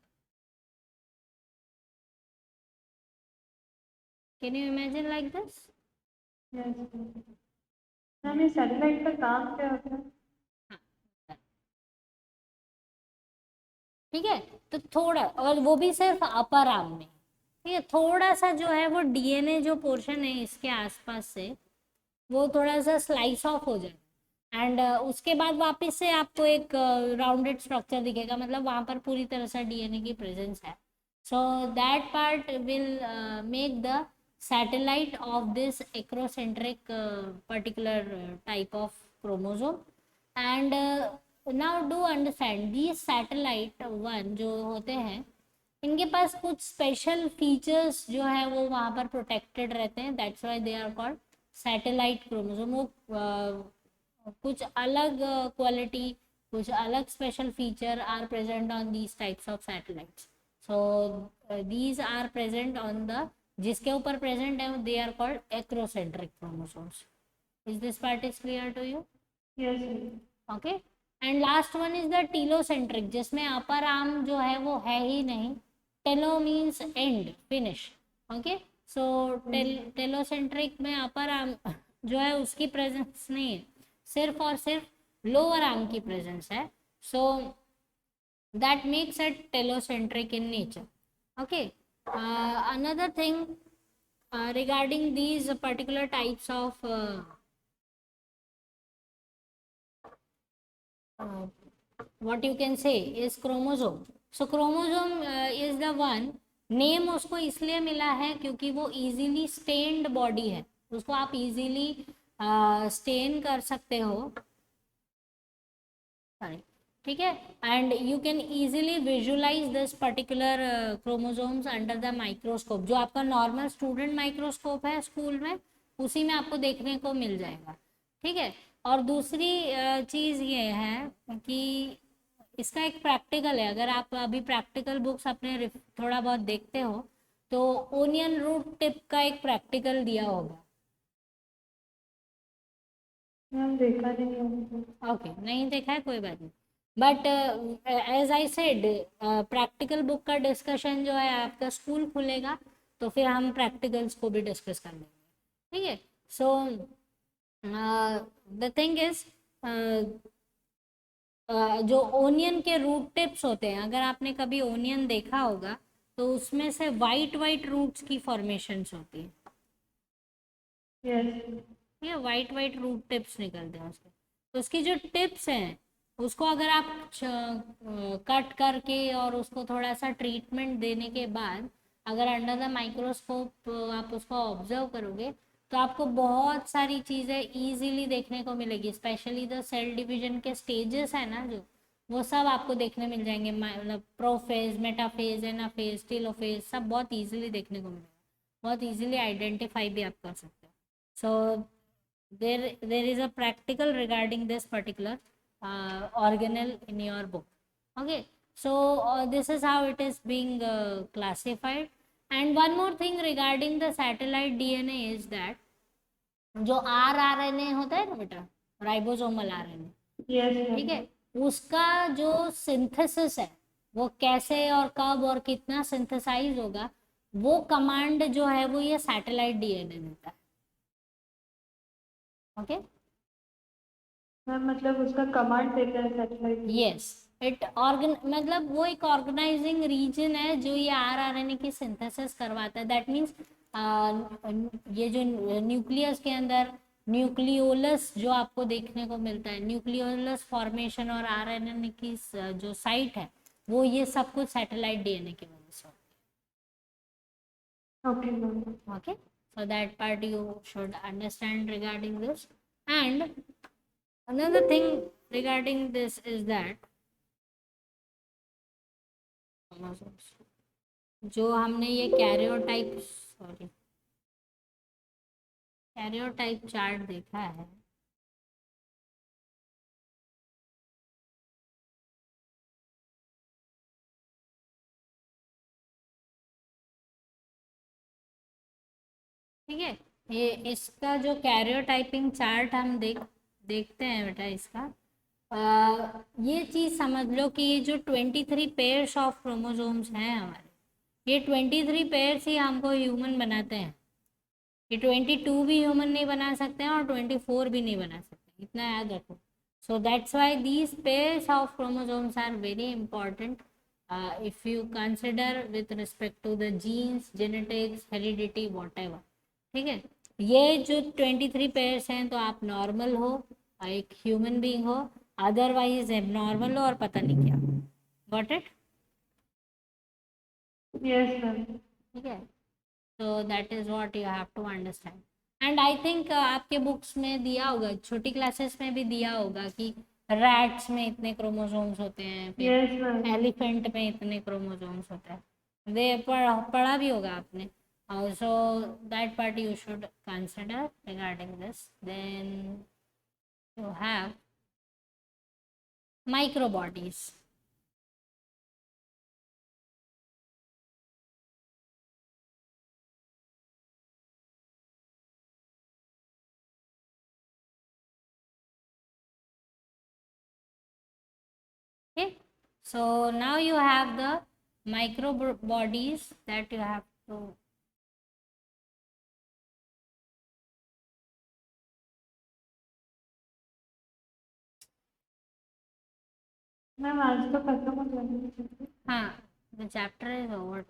Can you imagine like this? Yes, ma'am. Ma'am, ये सैटेलाइट का काम क्या होता है? ठीक है, तो थोड़ा, और वो भी सिर्फ अपर आर्म में, ठीक है, थोड़ा सा जो है वो डीएनए जो पोर्शन है इसके आसपास से वो थोड़ा सा स्लाइस ऑफ हो जाए, एंड उसके बाद वापस से आपको एक राउंडेड स्ट्रक्चर दिखेगा, मतलब वहां पर पूरी तरह से डीएनए की प्रेजेंस है। So that part will make the satellite of this acrocentric particular type of chromosome, and now do understand these satellite one जो होते हैं इनके पास कुछ स्पेशल फीचर्स जो है वो वहाँ पर प्रोटेक्टेड रहते हैं, that's why they are called satellite chromosome. वो कुछ अलग क्वालिटी, कुछ अलग special feature are present on these types of satellites. So these are present on the, जिसके ऊपर प्रेजेंट है they are called acrocentric chromosomes. Is this part is clear to you? Yes, ma'am. Okay, and last one is the telocentric, जिसमें upper arm जो है वो है ही नहीं, telo means end, finish. Okay, सो टेलोसेंट्रिक में अपर आर्म जो है उसकी प्रेजेंस नहीं है, सिर्फ और सिर्फ लोअर आर्म की प्रेजेंस है। So that makes it telocentric in nature. Okay, another thing regarding these particular types of what you can say is chromosome. So chromosome is the one, name उसको इसलिए मिला है क्योंकि वो इजीली स्टेन्ड बॉडी है, उसको आप इजीली स्टेन कर सकते हो, ठीक है, and you can easily visualize this particular chromosomes under the microscope. जो आपका नॉर्मल स्टूडेंट माइक्रोस्कोप है स्कूल में, उसी में आपको देखने को मिल जाएगा, ठीक है। और दूसरी चीज़ ये है कि इसका एक प्रैक्टिकल है, अगर आप अभी प्रैक्टिकल बुक्स अपने थोड़ा बहुत देखते हो तो ओनियन रूट टिप का एक प्रैक्टिकल दिया होगा। मैम, देखा नहीं है। ओके, नहीं देखा है, कोई बात नहीं, but as I said practical book का डिस्कशन जो है आपका स्कूल खुलेगा तो फिर हम प्रैक्टिकल्स को भी डिस्कस कर लेंगे, ठीक है। सो द थिंग इज, जो ओनियन के रूट टिप्स होते हैं, अगर आपने कभी ओनियन देखा होगा तो उसमें से वाइट वाइट रूट्स की फॉर्मेशंस होती है, Yes. ये वाइट वाइट रूट टिप्स निकलते हैं उसके, तो उसकी जो टिप्स हैं उसको अगर आप कट करके और उसको थोड़ा सा ट्रीटमेंट देने के बाद अगर अंडर द माइक्रोस्कोप आप उसको ऑब्जर्व करोगे तो आपको बहुत सारी चीज़ें इजीली देखने को मिलेगी, स्पेशली द सेल डिवीजन के स्टेजेस है ना जो, वो सब आपको देखने मिल जाएंगे, मतलब प्रोफेज, मेटाफेज, एनाफेज, टेलोफेज, सब बहुत इजीली देखने को मिलेगा, बहुत इजीली आइडेंटिफाई भी आप कर सकते हो. सो there is a practical regarding this particular organelle in your book. Okay, so this is how it is being classified. And one more thing regarding the satellite DNA is that जो rRNA होता है ना बेटा, ribosomal RNA, Yes, ठीक ma'am. है, उसका जो synthesis है वो कैसे और कब और कितना सिंथेसाइज होगा, वो कमांड जो है वो ये सैटेलाइट डीएनए देता है. ओके, मैम मतलब उसका कमांड देता है सैटेलाइट. यस, इट ऑर्गन मतलब वो एक ऑर्गेनाइजिंग रीजन है जो ये आरआरएनए की सिंथेसिस करवाता है. दैट मीन्स ये जो न्यूक्लियस के अंदर न्यूक्लियोलस जो आपको देखने को मिलता है, न्यूक्लियोलस फॉर्मेशन और आरएनए की जो साइट है, वो ये सब कुछ सैटेलाइट डीएनए की वजह से. Okay ma'am. Okay, so that part you should understand regarding this. And another thing regarding this is that जो हमने ये कैरियोटाइप चार्ट देखा है, ठीक है, ये इसका जो कैरियोटाइपिंग चार्ट हम देखते हैं बेटा इसका, ये चीज़ समझ लो कि ये जो 23 पेयर्स ऑफ क्रोमोसोम्स हैं हमारे, ये 23 पेयर्स ही हमको ह्यूमन बनाते हैं. ये 22 भी ह्यूमन नहीं बना सकते हैं और 24 भी नहीं बना सकते, इतना याद रखो. So that's why these pairs of chromosomes are very important if you consider with respect to the genes, genetics, heredity, whatever. ठीक है, ये जो 23 पेयर्स हैं तो आप नॉर्मल हो, एक ह्यूमन बीइंग हो, अदरवाइज एबनॉर्मल हो और पता नहीं क्या. Got it? Yes ma'am. ठीक है, so that is what you have to understand. And I think आपके बुक्स में दिया होगा, छोटी क्लासेस में भी दिया होगा कि रैट्स में इतने क्रोमोसोम्स होते हैं, फिर यस मैम. एलिफेंट में इतने क्रोमोसोम्स होते हैं, वे पढ़ा भी होगा आपने. So that part you should consider regarding this. Then you have microbodies. Okay, so now you have the microbodies that you have to. Ma'am आज तो खत्म हो जाएगा. हाँ, the chapter is over.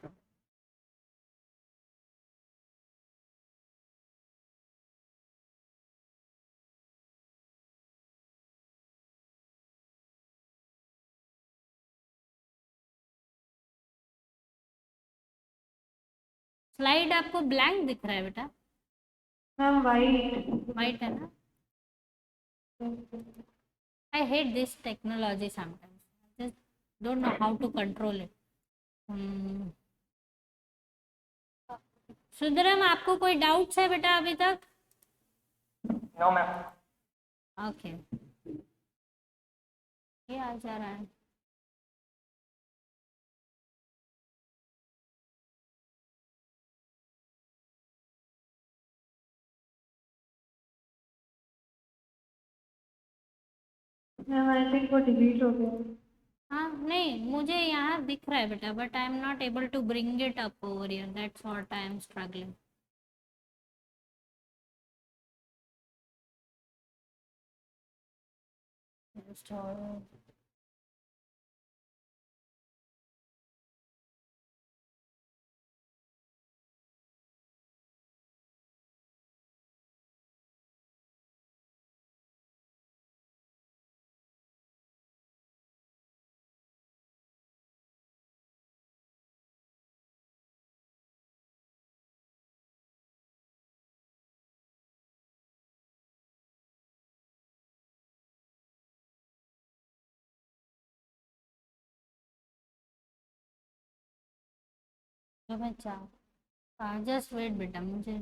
Slide आपको ब्लैंक दिख रहा है बेटा? Ma'am white. वाइट है ना? I hate this technology sometimes, just don't know how to control it. Sundaram, आपको कोई डाउट्स है बेटा अभी तक? No, ma'am. ओके, ये आ जा रहा है. मैम आई थिंक वो डिलीट हो गया. हाँ नहीं, मुझे यहाँ दिख रहा है बेटा, but I am not able to bring it up over here, that's what I am struggling. जो मैं जस्ट वेट बेटा, मुझे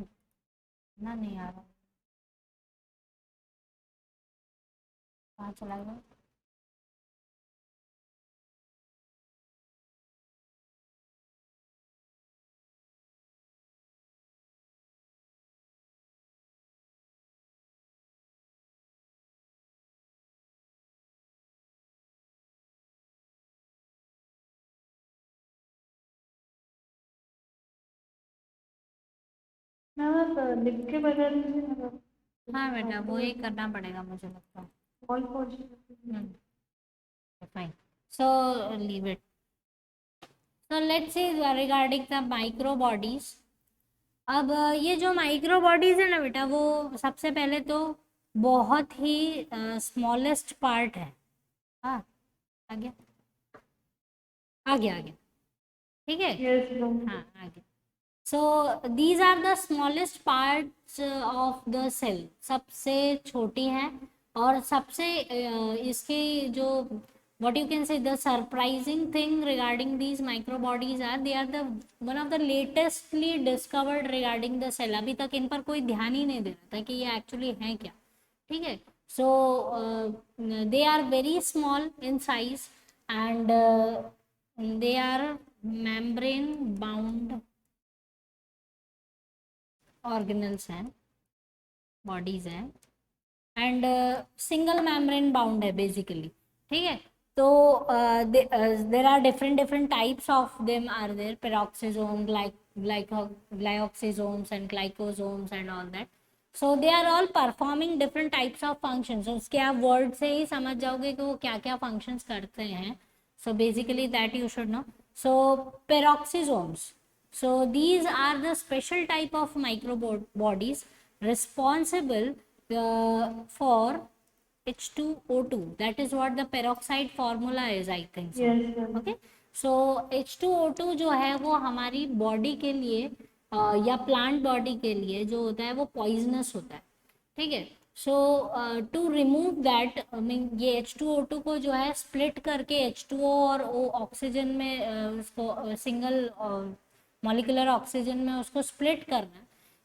ना नहीं आ रहा, कहाँ चला गया? मैम आप लिख के बता दीजिए मतलब हाँ बेटा, वो ही करना पड़ेगा मुझे लगता है। All portion. Fine, so leave it. So let's see regarding the micro bodies. अब ये जो माइक्रो बॉडीज है ना बेटा, वो सबसे पहले तो बहुत ही स्मॉलेस्ट पार्ट है। हाँ, आ गया आ गया आ गया, ठीक है। Yes ma'am. हाँ आ गया। So these are the smallest parts of the cell, सबसे छोटी है। और सबसे इसकी जो what you can say the surprising thing regarding these micro bodies are they are the one of the latestly discovered regarding the cell। अभी तक इन पर कोई ध्यान ही नहीं दे रहा था कि ये एक्चुअली है क्या, ठीक है। So they are very small in size and they are membrane bound organelles हैं, बॉडीज हैं, एंड सिंगल मेम्ब्रेन बाउंड है बेसिकली, ठीक है। तो there are different types of them are there, peroxisome, glyoxysomes and glycosomes and all that. So they are all performing different types of functions. उसके आप word से ही समझ जाओगे कि वो क्या क्या फंक्शंस करते हैं। So basically that you should no. So peroxisomes, so these are the special type of microbodies responsible for H2O2. That is what the peroxide formula is, I think so. Yes ma'am. Okay, so H2O2 जो है वो हमारी body के लिए या plant body के लिए जो होता है वो पॉइजनस होता है, ठीक है। सो टू रिमूव दैट, मीन ये H2O2 को जो है स्प्लिट करके H2O और O ऑक्सीजन में उसको सिंगल मॉलिक्यूलर ऑक्सीजन में उसको स्प्लिट करना,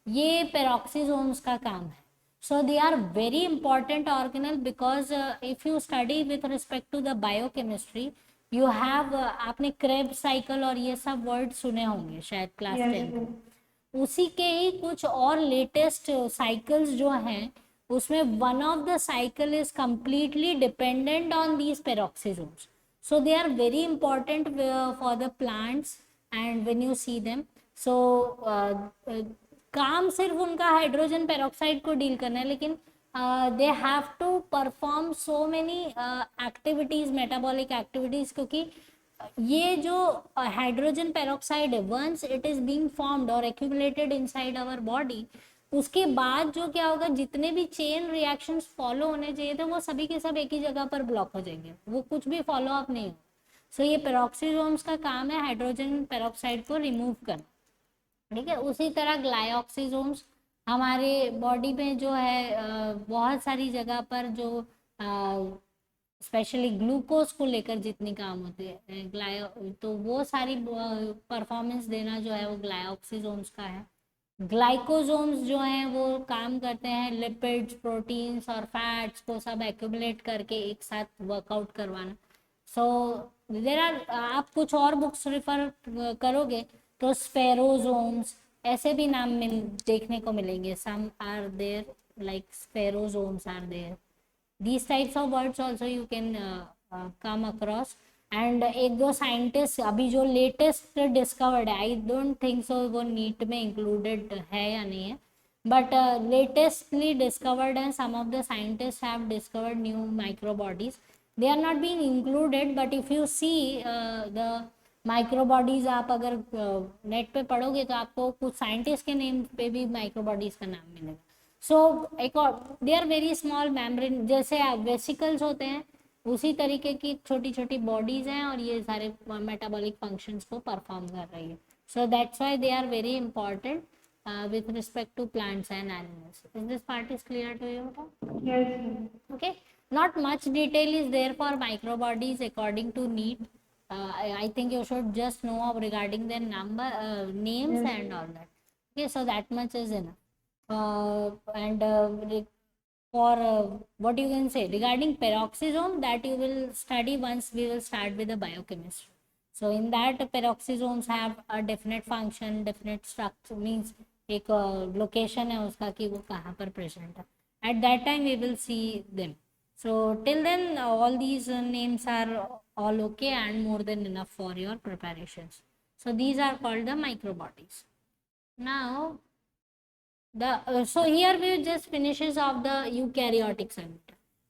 ये पेरोक्सिसोम्स का काम है। So they are very important organelle because if you study with respect to the biochemistry you have, आपने क्रेब्स साइकिल और ये सब वर्ड सुने होंगे शायद क्लास यस 10 में। मैम। उसी के ही कुछ और लेटेस्ट साइकिल्स जो हैं उसमें one of the cycle is completely dependent on these peroxisomes. So they are very important for the plants and when you see them. So काम सिर्फ उनका हाइड्रोजन पेरोक्साइड को डील करना है, लेकिन they have to perform so many activities, metabolic activities, क्योंकि ये जो हाइड्रोजन पेरोक्साइड है once it is being formed और एक्यूमुलेटेड इनसाइड आवर बॉडी, उसके बाद जो क्या होगा, जितने भी चेन रिएक्शंस फॉलो होने चाहिए थे वो सभी के सब एक ही जगह पर ब्लॉक हो जाएंगे, वो कुछ भी फॉलो अप नहीं हो। सो ये पेरोक्सिसोम्स का काम है हाइड्रोजन पेरोक्साइड को रिमूव करना, ठीक है। उसी तरह ग्लाइकोक्सिसोम्स हमारे बॉडी में जो है बहुत सारी जगह पर जो स्पेशली ग्लूकोज को लेकर जितनी काम होती है ग्लायो, तो वो सारी परफॉर्मेंस देना जो है वो ग्लाइकोक्सिसोम्स का है। ग्लाइकोसोम्स जो हैं वो काम करते हैं लिपिड्स, प्रोटीन्स और फैट्स को सब एक्यूमुलेट करके एक साथ वर्कआउट करवाना। सो देर आर, आप कुछ और बुक्स रेफर करोगे तो स्फेरोसोम्स ऐसे भी नाम देखने को मिलेंगे, some are there like spherosomes are there, these types of words also you can come across। And एक दो साइंटिस्ट अभी जो लेटेस्ट डिस्कवर्ड है, आई डोंट थिंक सो वो नीट में इंक्लूडेड है या नहीं है, बट लेटेस्टली डिस्कवर्ड है, some of the scientist have discovered new micro bodies, they are not being included, but if you see the micro bodies, आप अगर नेट पे पढ़ोगे तो आपको कुछ साइंटिस्ट के नेम पे भी माइक्रो बॉडीज का नाम मिलेगा। सो एक और, they are very small membrane, जैसे वेसिकल्स होते हैं उसी तरीके की छोटी छोटी बॉडीज हैं और ये सारे मेटाबॉलिक फंक्शंस को परफॉर्म कर रही है। So that's why they are very important with respect to plants and animals. Is this part is clear to you? Yes ma'am. Okay, not much detail is there for microbodies according to NEET, I think you should just know of regarding their number, names Yes. and all that. Okay, so that much is enough. And for what you can say regarding peroxisome, that you will study once we will start with the biochemistry. So in that peroxisomes have a definite function, definite structure, means एक location है उसका कि वो कहाँ पर present है. At that time we will see them. So till then all these names are all okay and more than enough for your preparations. So these are called the microbodies. Now the so here we just finishes of the eukaryotic cell.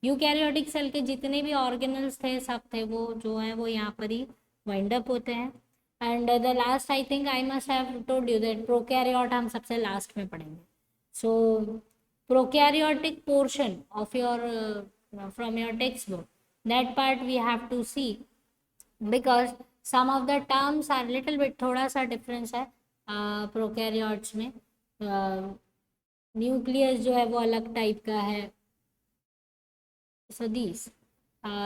Eukaryotic cell के जितने भी organelles थे सब थे वो जो है वो यहाँ पर ही वाइंड अप होते हैं. And the last I think I must have told you that prokaryote हम सबसे लास्ट में पढ़ेंगे. So prokaryotic portion of your from your textbook, that part we have to see because some of the terms are little bit थोड़ा सा difference है prokaryotes में. Nucleus जो है वो अलग टाइप का है. So these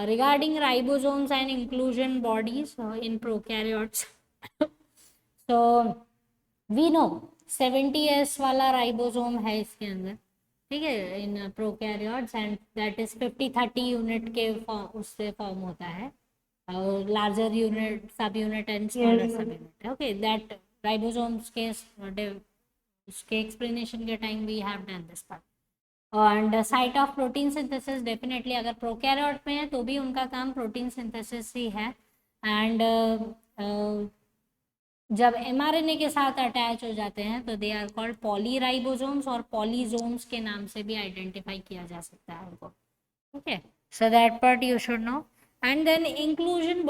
regarding ribosomes and inclusion bodies in prokaryotes. So we know 70S वाला राइबोसोम है इसके अंदर, ठीक है, in prokaryotes, and that is 50-30 unit के उससे फॉर्म होता है. Larger unit, subunit and smaller subunit. Okay, that ribosomes के उसके एक्सप्लेनेशन के time we have done this part. And site of protein synthesis definitely अगर prokaryote में है तो भी उनका काम प्रोटीन सिंथेसिस ही है. एंड जब एमआरएनए के साथ अटैच हो जाते हैं तो दे आर कॉल्ड पॉलीराइबोसोम्स और पॉलीजोम्स के नाम से भी आइडेंटिफाई किया जा सकता है उनको. Okay, so that part you should know. And then inclusion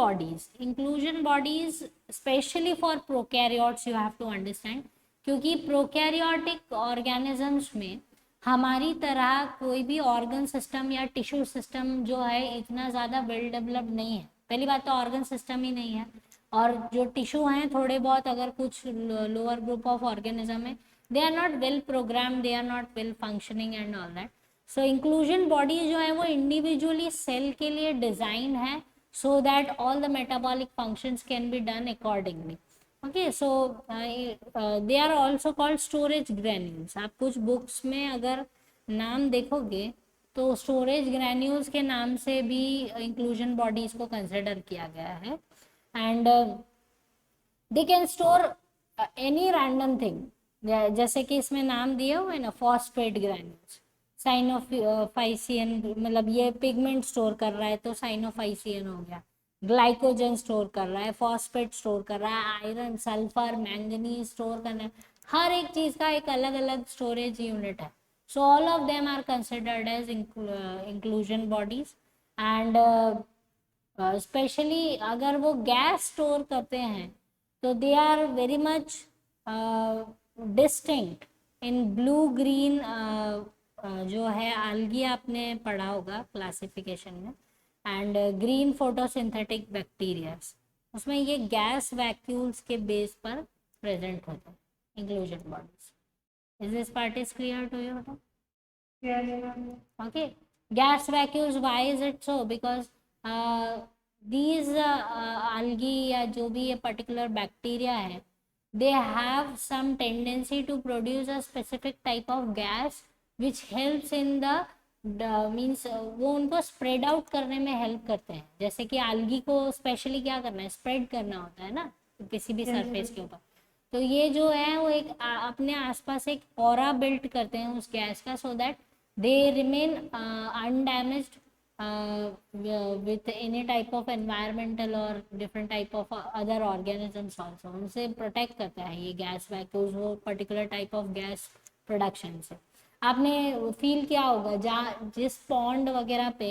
bodies specially for prokaryotes you have to understand, क्योंकि प्रोकैरियोटिक ऑर्गेनिजम्स में हमारी तरह कोई भी ऑर्गन सिस्टम या टिश्यू सिस्टम जो है इतना ज़्यादा वेल डेवलप्ड नहीं है. पहली बात तो ऑर्गन सिस्टम ही नहीं है, और जो टिश्यू हैं थोड़े बहुत अगर कुछ लोअर ग्रुप ऑफ ऑर्गेनिज्म है, they are not well program, they are not well functioning and all that. So inclusion body जो है वो इंडिविजुअली सेल के लिए डिज़ाइन है so that all the metabolic functions can be done accordingly. Okay, so they are also called storage granules. आप कुछ books में अगर नाम देखोगे तो स्टोरेज ग्रैन्यूल्स के नाम से भी इंक्लूजन बॉडीज को कंसिडर किया गया है. And they can store any random thing, जैसे कि इसमें नाम दिए हुए ना, फॉस्फेट ग्रैन्यूल्स, साइनोफाइसियन, मतलब ये पिगमेंट स्टोर कर रहा है तो साइनोफाइसियन हो गया. ग्लाइकोजन स्टोर कर रहा है, फॉस्फेट स्टोर कर रहा है, आयरन, सल्फर, मैंगनीज स्टोर करना है. हर एक चीज़ का एक अलग अलग स्टोरेज यूनिट है. So all of them are considered as inclusion bodies. And specially अगर वो गैस स्टोर करते हैं तो they are very much distinct in blue green. जो है algae आपने पढ़ा होगा क्लासिफिकेशन में, एंड ग्रीन फोटोसिंथेटिक बैक्टीरियाज, उसमें ये गैस वैक्यूल्स के बेस पर प्रेजेंट होते हैं inclusion bodies. Is this part is clear to you? Okay, gas vacuoles, why is it so? Because these algae या जो भी ये पर्टिकुलर बैक्टीरिया है, they have some tendency to produce a specific type of gas which helps in the means वो उनको spread out करने में help करते हैं. जैसे कि algae को स्पेशली क्या करना है, स्प्रेड करना होता है ना किसी भी सरफेस के ऊपर. तो ये जो है वो एक अपने आसपास एक ऑरा बिल्ड करते हैं उस गैस का, so that they remain undamaged with any type of environmental or different type of other organisms also. उनसे प्रोटेक्ट करता है ये गैस वैक्यूल्स वो particular type of gas production से. आपने फील किया होगा जहाँ जिस पॉन्ड वगैरह पे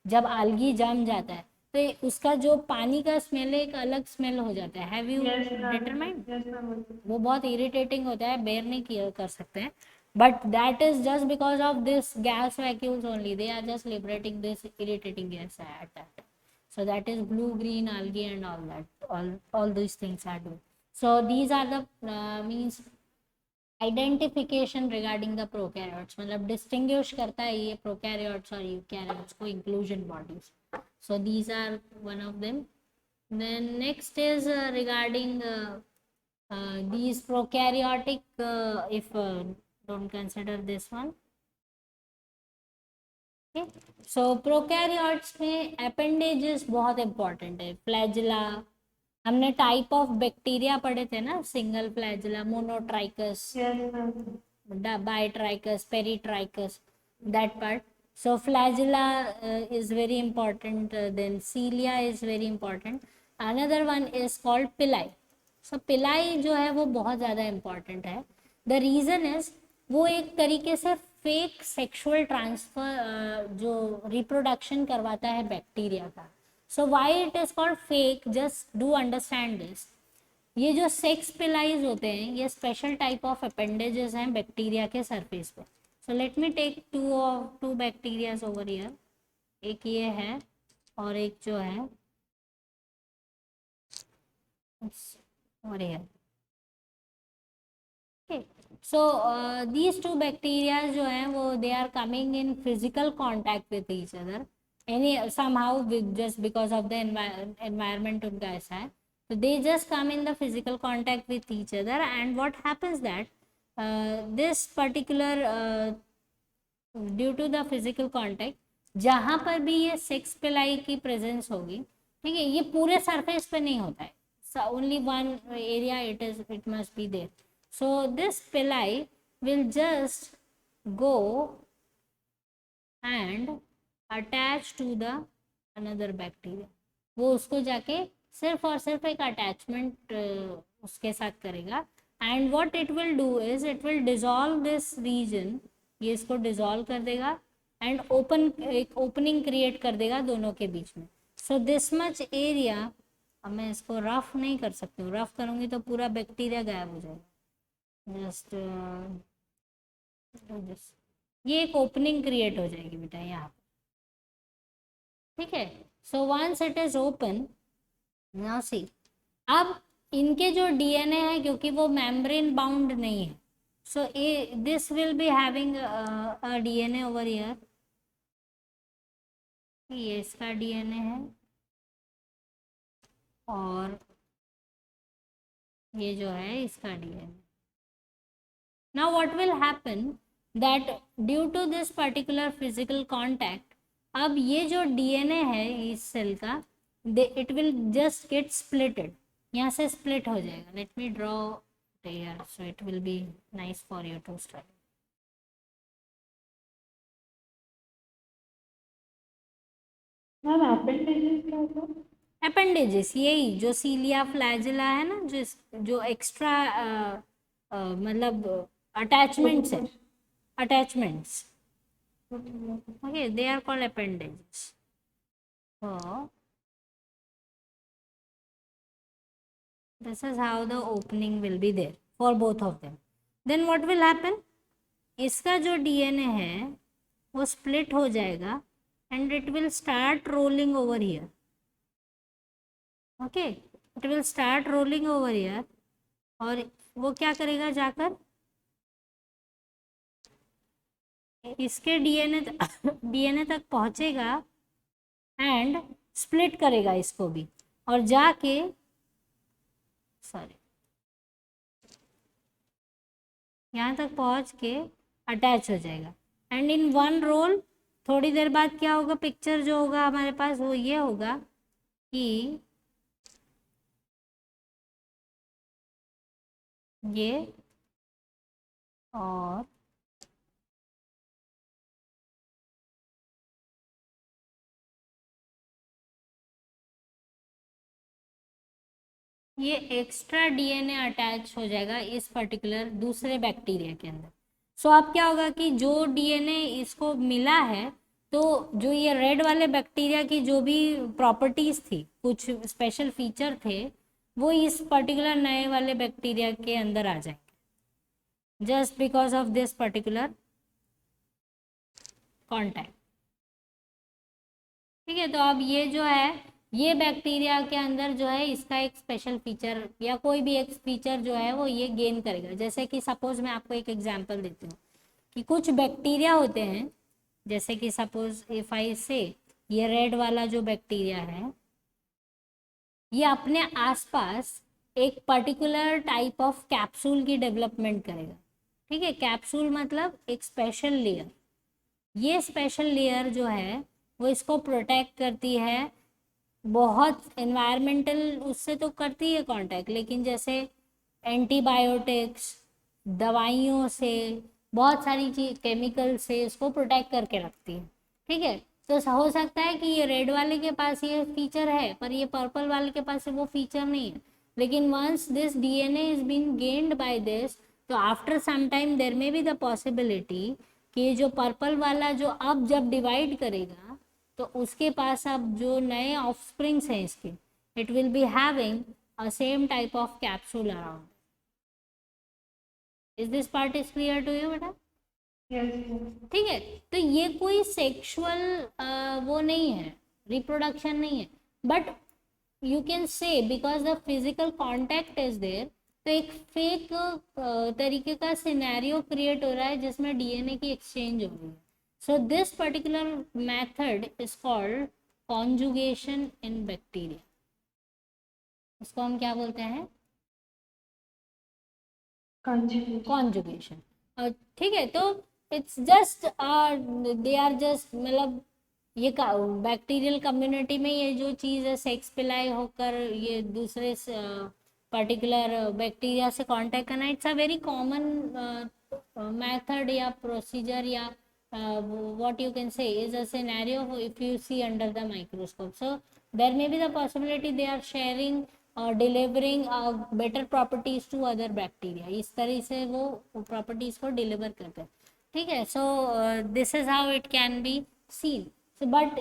जब algae जम जाता है तो उसका जो पानी का स्मेल है एक अलग स्मेल हो जाता है. Have you determined? वो बहुत इरिटेटिंग होता है, बेयर नहीं कर सकते हैं. But that is just because of this gas vacuums only. They are just liberating this irritating gas at that time. So that is blue, green algae and all that. All these things are doing. So these are the means identification regarding the prokaryotes. मतलब distinguish करता है ये prokaryotes और eukaryotes को inclusion bodies. So these are one of them. then next is regarding these prokaryotic, if don't consider this one. So prokaryotes में appendages बहुत important है. Flagella, हमने टाइप ऑफ बैक्टीरिया पढ़े थे ना, single flagella, monotrichous, bitrichous, peritrichous, that part. So flagella is very important, then cilia is very important. Another one is called pili. So पिलाई जो है वो बहुत ज़्यादा इंपॉर्टेंट है. द रीज़न इज वो एक तरीके से फेक सेक्सुअल ट्रांसफर जो रिप्रोडक्शन करवाता है बैक्टीरिया का. So why it is called fake, just do understand this. ये जो सेक्स पिलाइज होते हैं ये स्पेशल टाइप ऑफ अपेंडेजेस हैं बैक्टीरिया के सरफेस पे. So let me take two bacterias over here. एक ये है और एक जो है over here. Okay. So these two bacteria जो हैं वो they are coming in physical contact with each other somehow just because of the environment उनका ऐसा है. So they just come in the physical contact with each other, and what happens that this particular due to the physical contact, जहाँ पर भी ये sex पिलाई की presence होगी, ठीक है, ये पूरे सरफेस पे नहीं होता है. only one area it must be there. So this pili will just go and attach to the another bacteria. वो उसको जाके सिर्फ और सिर्फ एक अटैचमेंट उसके साथ करेगा. And what it will do is it will dissolve this region. ये इसको डिजॉल्व कर देगा एंड एक ओपनिंग क्रिएट कर देगा दोनों के बीच में. सो दिस मच एरिया, अब मैं इसको रफ नहीं कर सकती हूँ, रफ करूँगी तो पूरा बैक्टीरिया गायब हो जाएगा. जस्ट ये एक ओपनिंग क्रिएट हो जाएगी बेटा यहाँ पर, ठीक है. So once it is open, now see, अब इनके जो डीएनए है क्योंकि वो मेम्ब्रेन बाउंड नहीं है, so this will be having a DNA over here. ये इसका डीएनए है और ये जो है इसका DNA. Now what will happen that due to this particular physical contact, अब ये जो DNA है इस सेल का, it will just get splitted. यहाँ से split हो जाएगा. Let me draw here so it will be nice for you to study. Ma'am appendages क्या होता है? अपेंडेजेस यही जो सीलिया फ्लैजिला है ना, जो एक्स्ट्रा मतलब अटैचमेंट्स है, attachments. okay, they are called appendages. So this is how the opening will be there for both of them. Then what will happen, इसका जो डीएनए है वो स्प्लिट हो जाएगा and it will start rolling over here. okay, it will start rolling over here और वो क्या करेगा, जाकर इसके डीएनए तक पहुंचेगा एंड स्प्लिट करेगा इसको भी, और जाके यहाँ तक पहुंच के अटैच हो जाएगा. एंड इन वन रोल थोड़ी देर बाद क्या होगा, पिक्चर जो होगा हमारे पास वो ये होगा कि ये और ये एक्स्ट्रा डीएनए अटैच हो जाएगा इस पर्टिकुलर दूसरे बैक्टीरिया के अंदर. सो अब क्या होगा कि जो डीएनए इसको मिला है, तो जो ये रेड वाले बैक्टीरिया की जो भी प्रॉपर्टीज थी, कुछ स्पेशल फीचर थे, वो इस पर्टिकुलर नए वाले बैक्टीरिया के अंदर आ जाएंगे just because of this particular contact. ठीक है, तो अब ये जो है, ये बैक्टीरिया के अंदर जो है इसका एक स्पेशल फीचर या कोई भी एक फीचर जो है वो ये गेन करेगा. जैसे कि सपोज मैं आपको एक एग्जांपल देती हूँ कि कुछ बैक्टीरिया होते हैं, जैसे कि सपोज इफ आई से ये रेड वाला जो बैक्टीरिया है, ये अपने आसपास एक पर्टिकुलर टाइप ऑफ कैप्सूल की डेवलपमेंट करेगा। ठीक है, कैप्सूल मतलब एक स्पेशल लेयर। ये स्पेशल लेयर जो है वो इसको प्रोटेक्ट करती है, बहुत एनवायरमेंटल उससे तो करती है कांटेक्ट, लेकिन जैसे एंटीबायोटिक्स, दवाइयों से, बहुत सारी चीज केमिकल से इसको प्रोटेक्ट करके रखती है। ठीक है, तो हो सकता है कि ये रेड वाले के पास ये फीचर है पर ये पर्पल वाले के पास वो फीचर नहीं है, लेकिन once this DNA is been gained by this, तो आफ्टर सम टाइम देर में बी द पॉसिबिलिटी कि ये जो पर्पल वाला जो अब जब डिवाइड करेगा तो उसके पास अब जो नए ऑफस्प्रिंग्स हैं इसके, it will be having a same type of capsule around. Is this part is clear to you बेटा? Yes. ठीक है, तो ये कोई सेक्सुअल वो नहीं है, रिप्रोडक्शन नहीं है, but you can say because the physical contact is there, तो एक फेक तरीके का सिनेरियो क्रिएट हो रहा है जिसमें डीएनए की एक्सचेंज हो रही है। So this particular method is called conjugation in bacteria. इसको हम क्या बोलते हैं? Conjugation. कॉन्जुगेशन। ठीक है, तो it's just they are just मतलब ये बैक्टीरियल कम्युनिटी में ये जो चीज़ है सेक्स पिलाई होकर ये दूसरे पर्टिकुलर बैक्टीरिया से कांटेक्ट करना, it's a very common method या प्रोसीजर या what you can say is a scenario if you see under the microscope. So there may be the possibility they are sharing or delivering better properties to other bacteria. इस तरह से वो properties को deliver करते हैं। ठीक है, so this is how it can be seen. So but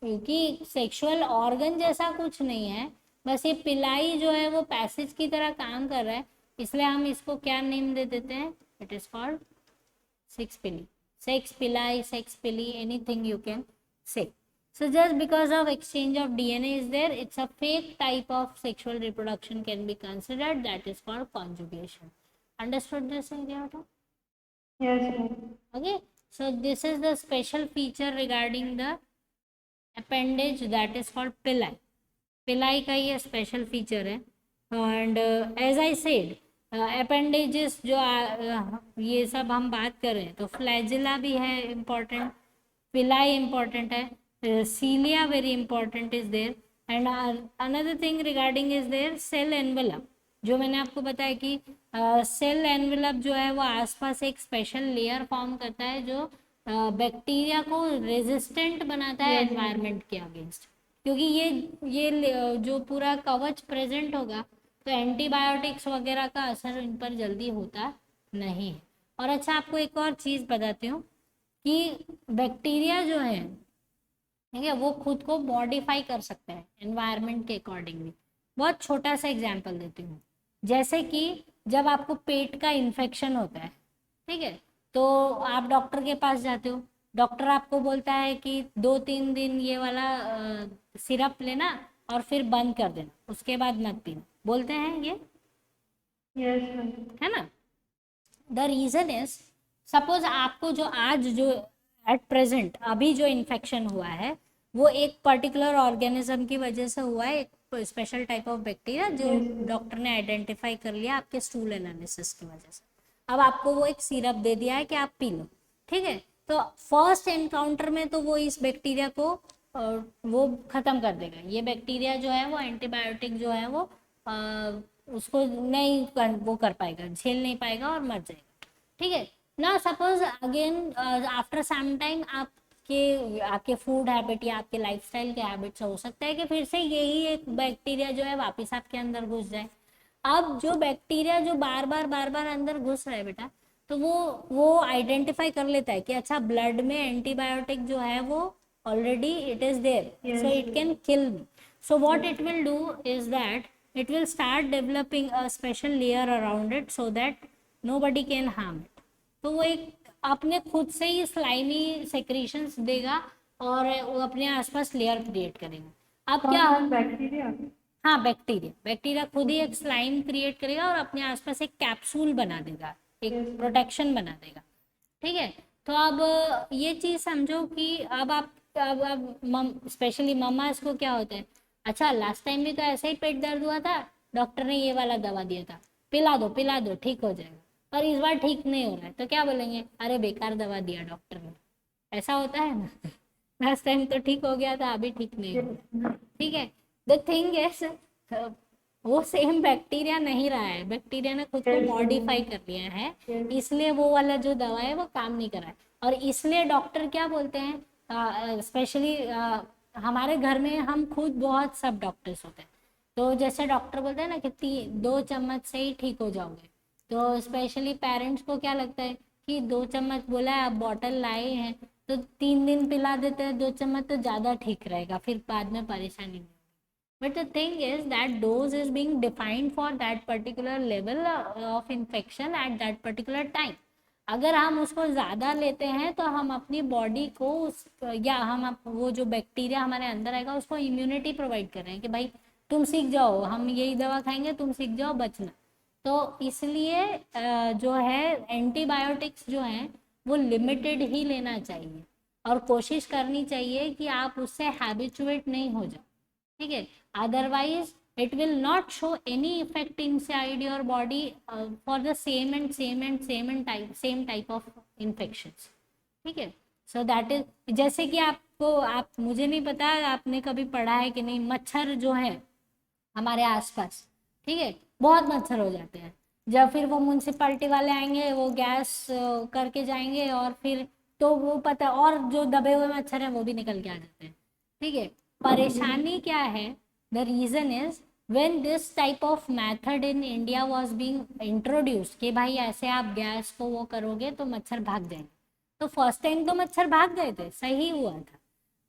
क्योंकि सेक्सुअल ऑर्गन जैसा कुछ नहीं है, बस ये पिलाई जो है वो पैसेज की तरह काम कर रहा है, इसलिए हम इसको क्या नेम दे देते हैं? इट इज कॉल्ड सेक्स पिली, sex pili, sex pili, anything you can say. So just because of exchange of DNA is there, it's a fake type of sexual reproduction can be considered, that is called conjugation. Understood this idea? Yes, ma'am. Okay, so this is the special feature regarding the appendage that is called pili. Pili का ये special feature है, and as I said appendages जो ये सब हम बात करें तो फ्लैजिला भी है इम्पॉर्टेंट, पिलाई इम्पॉर्टेंट है, cilia very important is there, and another thing regarding is there cell envelope, जो मैंने आपको बताया कि सेल एनवेलप जो है वो आसपास एक स्पेशल लेयर फॉर्म करता है जो बैक्टीरिया को रेजिस्टेंट बनाता है एनवायरनमेंट के अगेंस्ट, क्योंकि ये जो पूरा कवच प्रेजेंट होगा तो एंटीबायोटिक्स वगैरह का असर इन पर जल्दी होता नहीं है। और अच्छा, आपको एक और चीज़ बताती हूँ कि बैक्टीरिया जो है, ठीक है, वो खुद को मॉडिफाई कर सकते हैं एनवायरनमेंट के अकॉर्डिंगली। बहुत छोटा सा एग्जांपल देती हूँ, जैसे कि जब आपको पेट का इन्फेक्शन होता है, ठीक है, तो आप डॉक्टर के पास जाते हो, डॉक्टर आपको बोलता है कि 2-3 दिन ये वाला सिरप लेना और फिर बंद कर देना, उसके बाद मत पीना, बोलते हैं ये, Yes, ma'am. है ना? द रीजन इज, सपोज आपको जो आज जो एट प्रेजेंट अभी जो इन्फेक्शन हुआ है वो एक पर्टिकुलर ऑर्गेनिज्म की वजह से हुआ है, एक स्पेशल टाइप ऑफ बैक्टीरिया जो डॉक्टर ने आइडेंटिफाई कर लिया आपके स्टूल एनालिसिस की वजह से। अब आपको वो एक सिरप दे दिया है कि आप पी लो, ठीक है, तो फर्स्ट एनकाउंटर में तो वो इस बैक्टीरिया को वो ख़त्म कर देगा। ये बैक्टीरिया जो है वो एंटीबायोटिक जो है वो उसको नहीं वो कर पाएगा, झेल नहीं पाएगा और मर जाएगा। ठीक है ना, suppose again after some time आपके फूड हैबिट या आपके लाइफस्टाइल के हैबिट से हो सकता है कि फिर से यही एक बैक्टीरिया जो है वापस आपके अंदर घुस जाए। अब जो बैक्टीरिया जो बार बार अंदर घुस रहा है बेटा, तो वो आइडेंटिफाई कर लेता है कि अच्छा ब्लड में एंटीबायोटिक जो है वो already it is there, Yes. so it can kill me. So what it will do is that it will start developing a special layer around it so that nobody can harm it. तो वो एक अपने खुद से ही slimy secretions देगा और वो अपने आसपास लेयर क्रिएट करेगा। अब क्या कौन बैक्टीरिया? हाँ, बैक्टीरिया खुद ही एक स्लाइम क्रिएट करेगा और अपने आसपास एक कैप्सूल बना देगा, एक प्रोटेक्शन बना देगा। ठीक है, तो अब ये चीज़ समझो कि अब आप स्पेशली मम्मास को क्या होता है, अच्छा लास्ट टाइम भी तो ऐसे ही पेट दर्द हुआ था, डॉक्टर ने ये वाला दवा दिया था, पिला दो ठीक हो जाएगा, पर इस बार ठीक नहीं हो रहा है, तो क्या बोलेंगे, अरे बेकार दवा दिया डॉक्टर ने। ऐसा होता है ना। लास्ट टाइम तो ठीक हो गया था, अभी ठीक नहीं हो रहा। ठीक है, द थिंग इज वो सेम बैक्टीरिया नहीं रहा है, बैक्टीरिया ने खुद को Yes, मॉडिफाई कर लिया है, yes. इसलिए वो वाला जो दवा है वो काम नहीं कर रहा है। और इसलिए डॉक्टर क्या बोलते हैं, स्पेशली हमारे घर में हम खुद बहुत सब डॉक्टर्स होते हैं, तो जैसे डॉक्टर बोलते हैं ना कि 2 चम्मच से ही ठीक हो जाओगे, तो स्पेशली पेरेंट्स को क्या लगता है कि 2 चम्मच बोला है, आप बॉटल लाए हैं तो 3 दिन पिला देते हैं 2 चम्मच, तो ज़्यादा ठीक रहेगा, फिर बाद में परेशानी नहीं। But the thing is that dose is being defined for that particular level of infection at that particular time. अगर हम उसको ज़्यादा लेते हैं तो हम अपनी बॉडी को उस या वो जो बैक्टीरिया हमारे अंदर आएगा उसको इम्यूनिटी प्रोवाइड कर रहे हैं कि भाई तुम सीख जाओ, हम यही दवा खाएंगे, तुम सीख जाओ बचना। तो इसलिए जो है एंटीबायोटिक्स जो हैं वो लिमिटेड ही लेना चाहिए, और कोशिश करनी चाहिए कि आप उससे हैबिचुएट नहीं हो जाओ। ठीक है, otherwise it will not show any effect inside your body for the same type of infections. ठीक है, सो दैट इज, जैसे कि आपको, आप मुझे नहीं पता आपने कभी पढ़ा है कि नहीं, मच्छर जो है हमारे आसपास, ठीक है, बहुत मच्छर हो जाते हैं, जब फिर वो म्यूनसिपैलिटी वाले आएंगे वो गैस करके जाएंगे, और फिर तो वो पता, और जो दबे हुए मच्छर हैं वो भी निकल के आ जाते हैं। ठीक है, परेशानी क्या है, the reason is when this type of method in India was being introduced कि भाई ऐसे आप गैस को वो करोगे तो मच्छर भाग जाएंगे, तो फर्स्ट टाइम तो मच्छर भाग गए थे, सही हुआ था,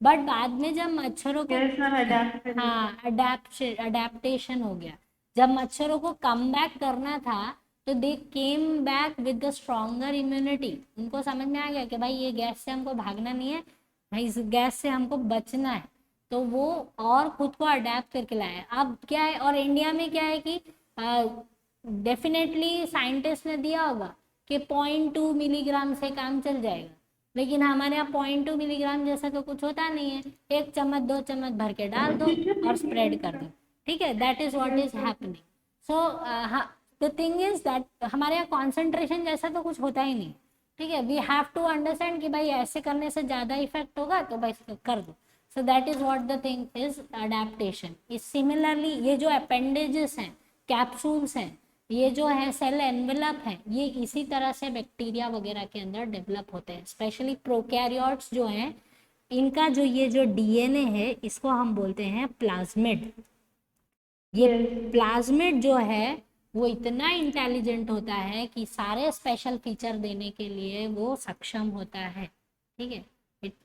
बट बाद में जब मच्छरों को, Yes, sir, adapted. हाँ अडेप्टेशन हो गया, जब मच्छरों को कम बैक करना था तो they came back with the stronger immunity, उनको समझ में आ गया कि भाई ये गैस से हमको भागना नहीं है, भाई इस गैस से हमको बचना है, तो वो और खुद को अडेप्ट करके लाए। अब क्या है, और इंडिया में क्या है कि डेफिनेटली साइंटिस्ट ने दिया होगा कि 0.2 मिलीग्राम से काम चल जाएगा, लेकिन हमारे यहाँ 0.2 मिलीग्राम जैसा तो कुछ होता नहीं है, 1 चम्मच 2 चम्मच भर के डाल दो और स्प्रेड कर दो। ठीक है, that is what is happening. So the thing is that हमारे यहाँ कॉन्सेंट्रेशन जैसा तो कुछ होता ही नहीं। ठीक है, वी हैव टू अंडरस्टैंड कि भाई ऐसे करने से ज़्यादा इफेक्ट होगा तो भाई कर दो। So that is what the thing is adaptation is. Similarly ये जो अपेंडेजेस हैं, कैप्सूल्स हैं, ये जो है सेल एनवेलप है, ये इसी तरह से बैक्टीरिया वगैरह के अंदर डेवलप होते हैं, स्पेशली प्रोकैरियोट्स जो हैं, इनका जो ये जो डीएनए है इसको हम बोलते हैं प्लाज्मिड। ये प्लाज्मिड जो है वो इतना इंटेलिजेंट होता है कि सारे स्पेशल फीचर देने के लिए वो सक्षम होता है। ठीक है,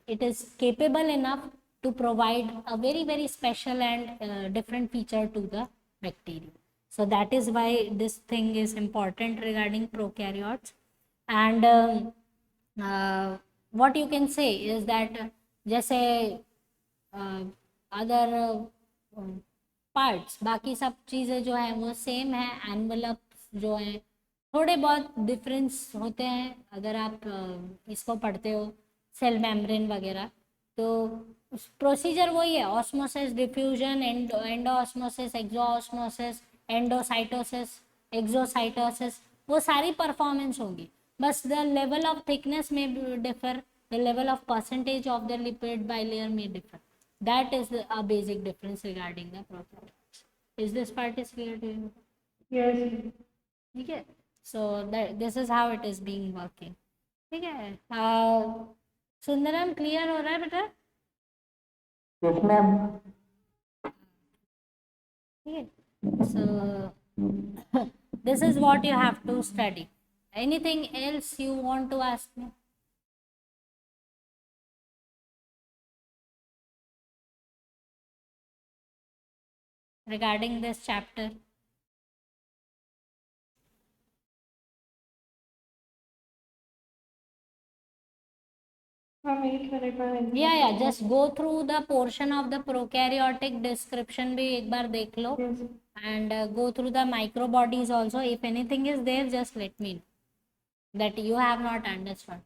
it is capable enough to provide a very special and different feature to the bacteria. So that is why this thing is important regarding prokaryotes. And what you can say is that जैसे other parts, बाकी सब चीज़ें जो हैं वो same है, envelope जो हैं थोड़े बहुत डिफरेंस होते हैं, अगर आप इसको पढ़ते हो सेल मेम्ब्रेन वगैरह, तो प्रोसीजर वही है, osmosis, diffusion, endosmosis, exosmosis, endocytosis, exocytosis, वो सारी परफॉर्मेंस होगी, बस द लेवल ऑफ थिकनेस में differ, the level of percentage of the lipid bilayer में differ, that is a basic difference regarding the prokaryotes. Is this part is clear to you? Yes. ठीक है, so this is how it is being working. ठीक है, Sundaram clear हो रहा है बेटा? Yes, ma'am. Okay, so this is what you have to study. Anything else you want to ask me? Regarding this chapter? Yeah, just go through the portion of the prokaryotic description भी एक बार देख लो, Yes. and go through the microbodies also. If anything is there, just let me know that you have not understood.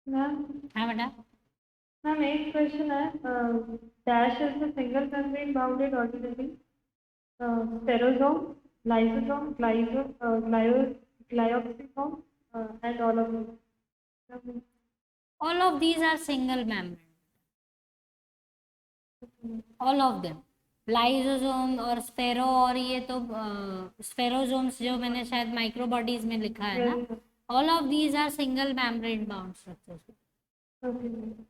Ma'am हाँ बेटा, ma'am एक question है, dash is the single membrane bounded organelle, sterosome, lysosome, glyoxysome, and all of them. All of these are single membrane, all of them. Lysosome और sphero, और ये तो स्फेरोसोम्स जो मैंने शायद माइक्रो बॉडीज में लिखा है ना, Yes, all of these are single membrane bound structures. okay, ma'am.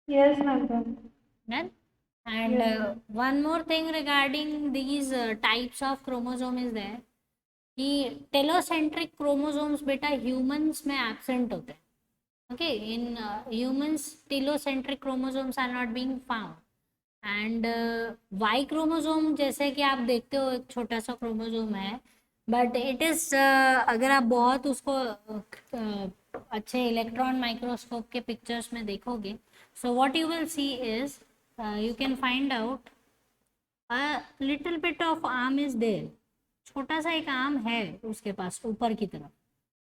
Yes, ma'am. Done. And Yes. one more thing regarding these types of chromosome is there कि टेलोसेंट्रिक क्रोमोसोम्स बेटा ह्यूमंस में absent होते हैं। Okay, in humans telocentric chromosomes are not being found. And Y chromosome जैसे कि आप देखते हो एक छोटा सा क्रोमोसोम है, बट इट इज अगर आप बहुत उसको अच्छे इलेक्ट्रॉन माइक्रोस्कोप के पिक्चर्स में देखोगे, so what you will see is you can find out a little bit of arm is there, छोटा सा एक आर्म है उसके पास ऊपर की तरफ।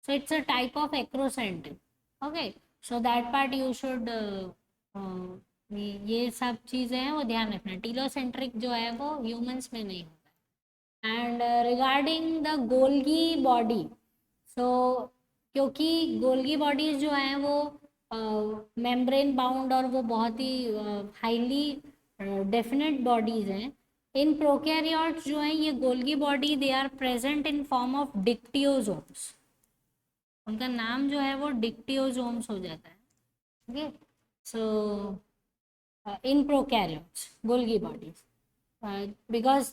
So it's a type of acrocentric. Okay, so that part you should, ये सब चीज़ें हैं वो ध्यान रखना। टीलोसेंट्रिक जो है वो ह्यूमंस में नहीं होता। And regarding the Golgi body, so क्योंकि गोल्गी बॉडीज जो हैं वो मेम्ब्रेन बाउंड और वो बहुत ही हाईली डेफिनेट बॉडीज हैं। इन प्रोकैरियोट्स जो हैं ये Golgi body they are present in form of dictyosomes, उनका नाम जो है वो डिक्टियोजोम्स हो जाता है। Okay, so in prokaryotes Golgi bodies, because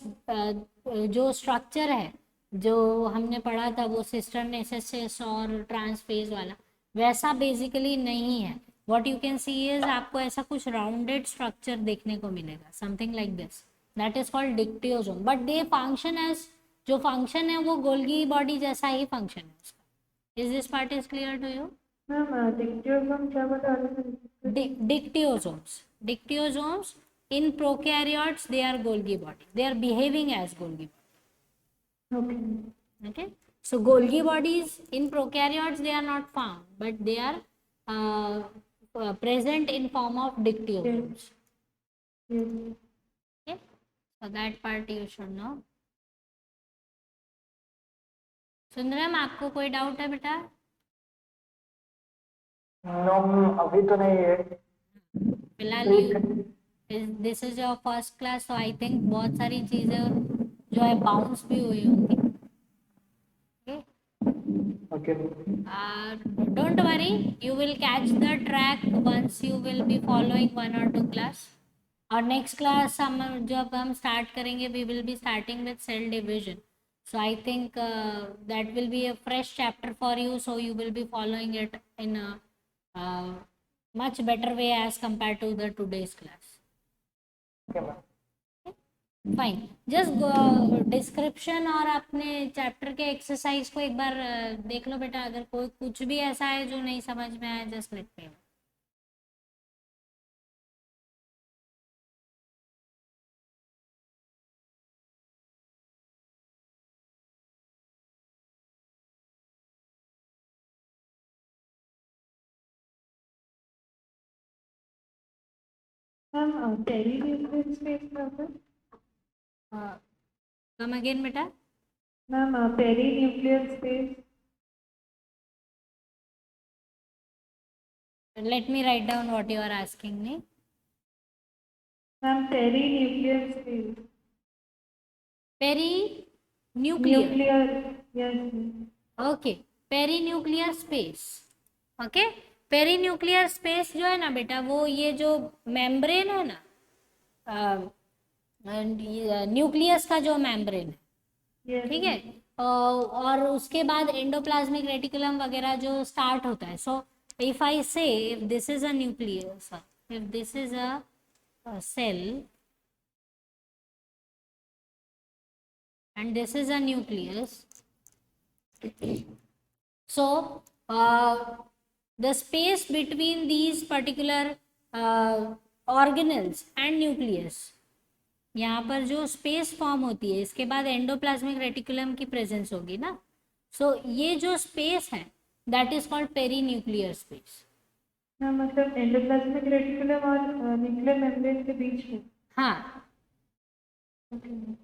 जो स्ट्रक्चर है जो हमने पढ़ा था वो सिस्टरनेसिस और ट्रांसफेज वाला, वैसा बेसिकली नहीं है। What you can see is आपको ऐसा कुछ राउंडेड स्ट्रक्चर देखने को मिलेगा, something like this, that is called dictyosome. But they function as, जो फंक्शन है वो गोल्गी बॉडी जैसा ही फंक्शन है उसका। Is this part is clear to you? Ma'am, dictyosome क्या बता रहे थे? Dictyosomes in prokaryotes they are Golgi body. They are behaving as Golgi Okay. body. Okay. So Golgi bodies in prokaryotes they are not found, but they are present in form of dictyosomes. Yes. Okay. So that part you should know. Sundaram, आपको कोई doubt है बेटा? No, अभी तो नहीं है। फिलहाल this is your first class, तो आई थिंक बहुत सारी चीजें जो है बाउंस भी हुई होंगी। Okay, Don't worry, you will catch the track once you will be following 1 or 2 class. और next class हम जब हम start करेंगे, we will be starting with cell division. So I think that will be a fresh chapter for you. So you will be following it in a much better way as compared to the today's class. Okay ma'am. Fine, just description और अपने chapter के exercise को एक बार देख लो बेटा। अगर कोई कुछ भी ऐसा है जो नहीं समझ में आया, just let me know. Ma'am, perinuclear space क्या होता है? कम अगेन बेटा। Ma'am, perinuclear space. let me write down what you are asking me. Ma'am, perinuclear space. Perinuclear. Nuclear, yes. Ma'am. Okay, perinuclear space. Okay, perinuclear space जो है ना बेटा, वो ये जो मेम्ब्रेन है ना, न्यूक्लियस का जो मेम्ब्रेन है, Yes. ठीक है, और उसके बाद एंडोप्लाज्मिक रेटिकुलम वगैरह जो स्टार्ट होता है. सो if I say if this is a nucleus, if this is a cell and this is a nucleus, so the space between these particular organelles and nucleus, यहाँ पर जो स्पेस फॉर्म होती है, इसके बाद एंडोप्लाज्मिक रेटिकुलम की presence होगी ना. सो ये जो स्पेस है that is called perinuclear space. हाँ, मतलब एंडोप्लाज्मिक रेटिकुलम और न्यूक्लियर मेम्ब्रेन के बीच में. हाँ. Okay.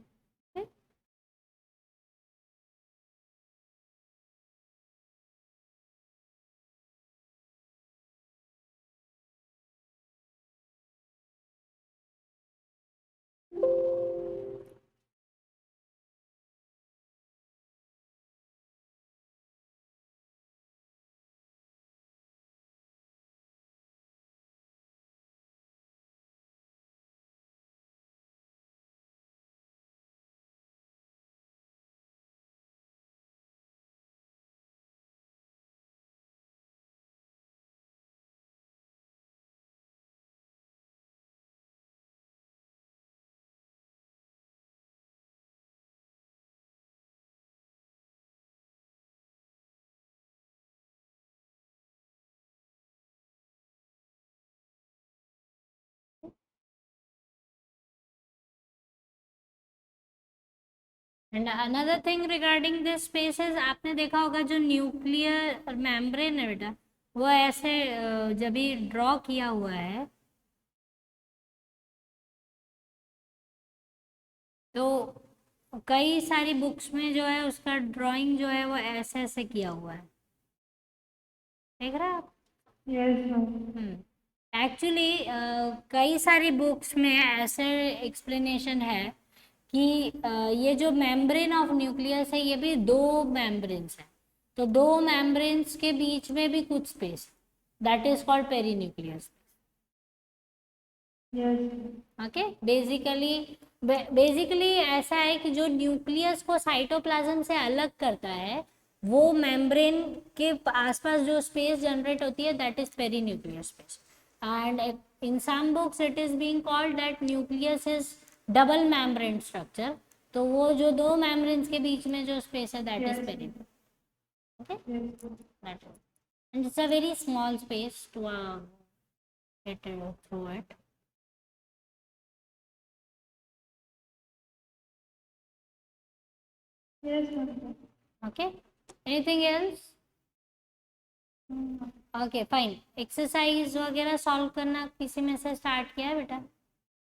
And another thing regarding this spaces, आपने देखा होगा जो न्यूक्लियर मेम्ब्रेन है बेटा, वो ऐसे जब भी ड्रॉ किया हुआ है तो कई सारी बुक्स में जो है उसका ड्राइंग जो है वो ऐसे ऐसे किया हुआ है, देख रहे हैं आप? Yes, ma'am. एक्चुअली कई सारी बुक्स में ऐसे एक्सप्लेनेशन है कि ये जो मेम्ब्रेन ऑफ न्यूक्लियस है ये भी दो मेम्ब्रेन्स है, तो दो मेम्ब्रेन्स के बीच में भी कुछ space, that is called perinuclear space. Yes. Okay, basically ऐसा है कि जो न्यूक्लियस को साइटोप्लाज्म से अलग करता है, वो मेम्ब्रेन के आसपास जो स्पेस जनरेट होती है that is perinuclear space. And in some books it is being called that nucleus is double membrane structure, तो वो जो दो मेम्ब्रेन्स के बीच में जो स्पेस है that is Yes. Perinuclear. Okay, Yes. That is, and it's a very small space to get through it. Yes, ma'am. Okay, anything else? Okay fine. Exercise वगैरह solve करना किसी में से स्टार्ट किया है बेटा?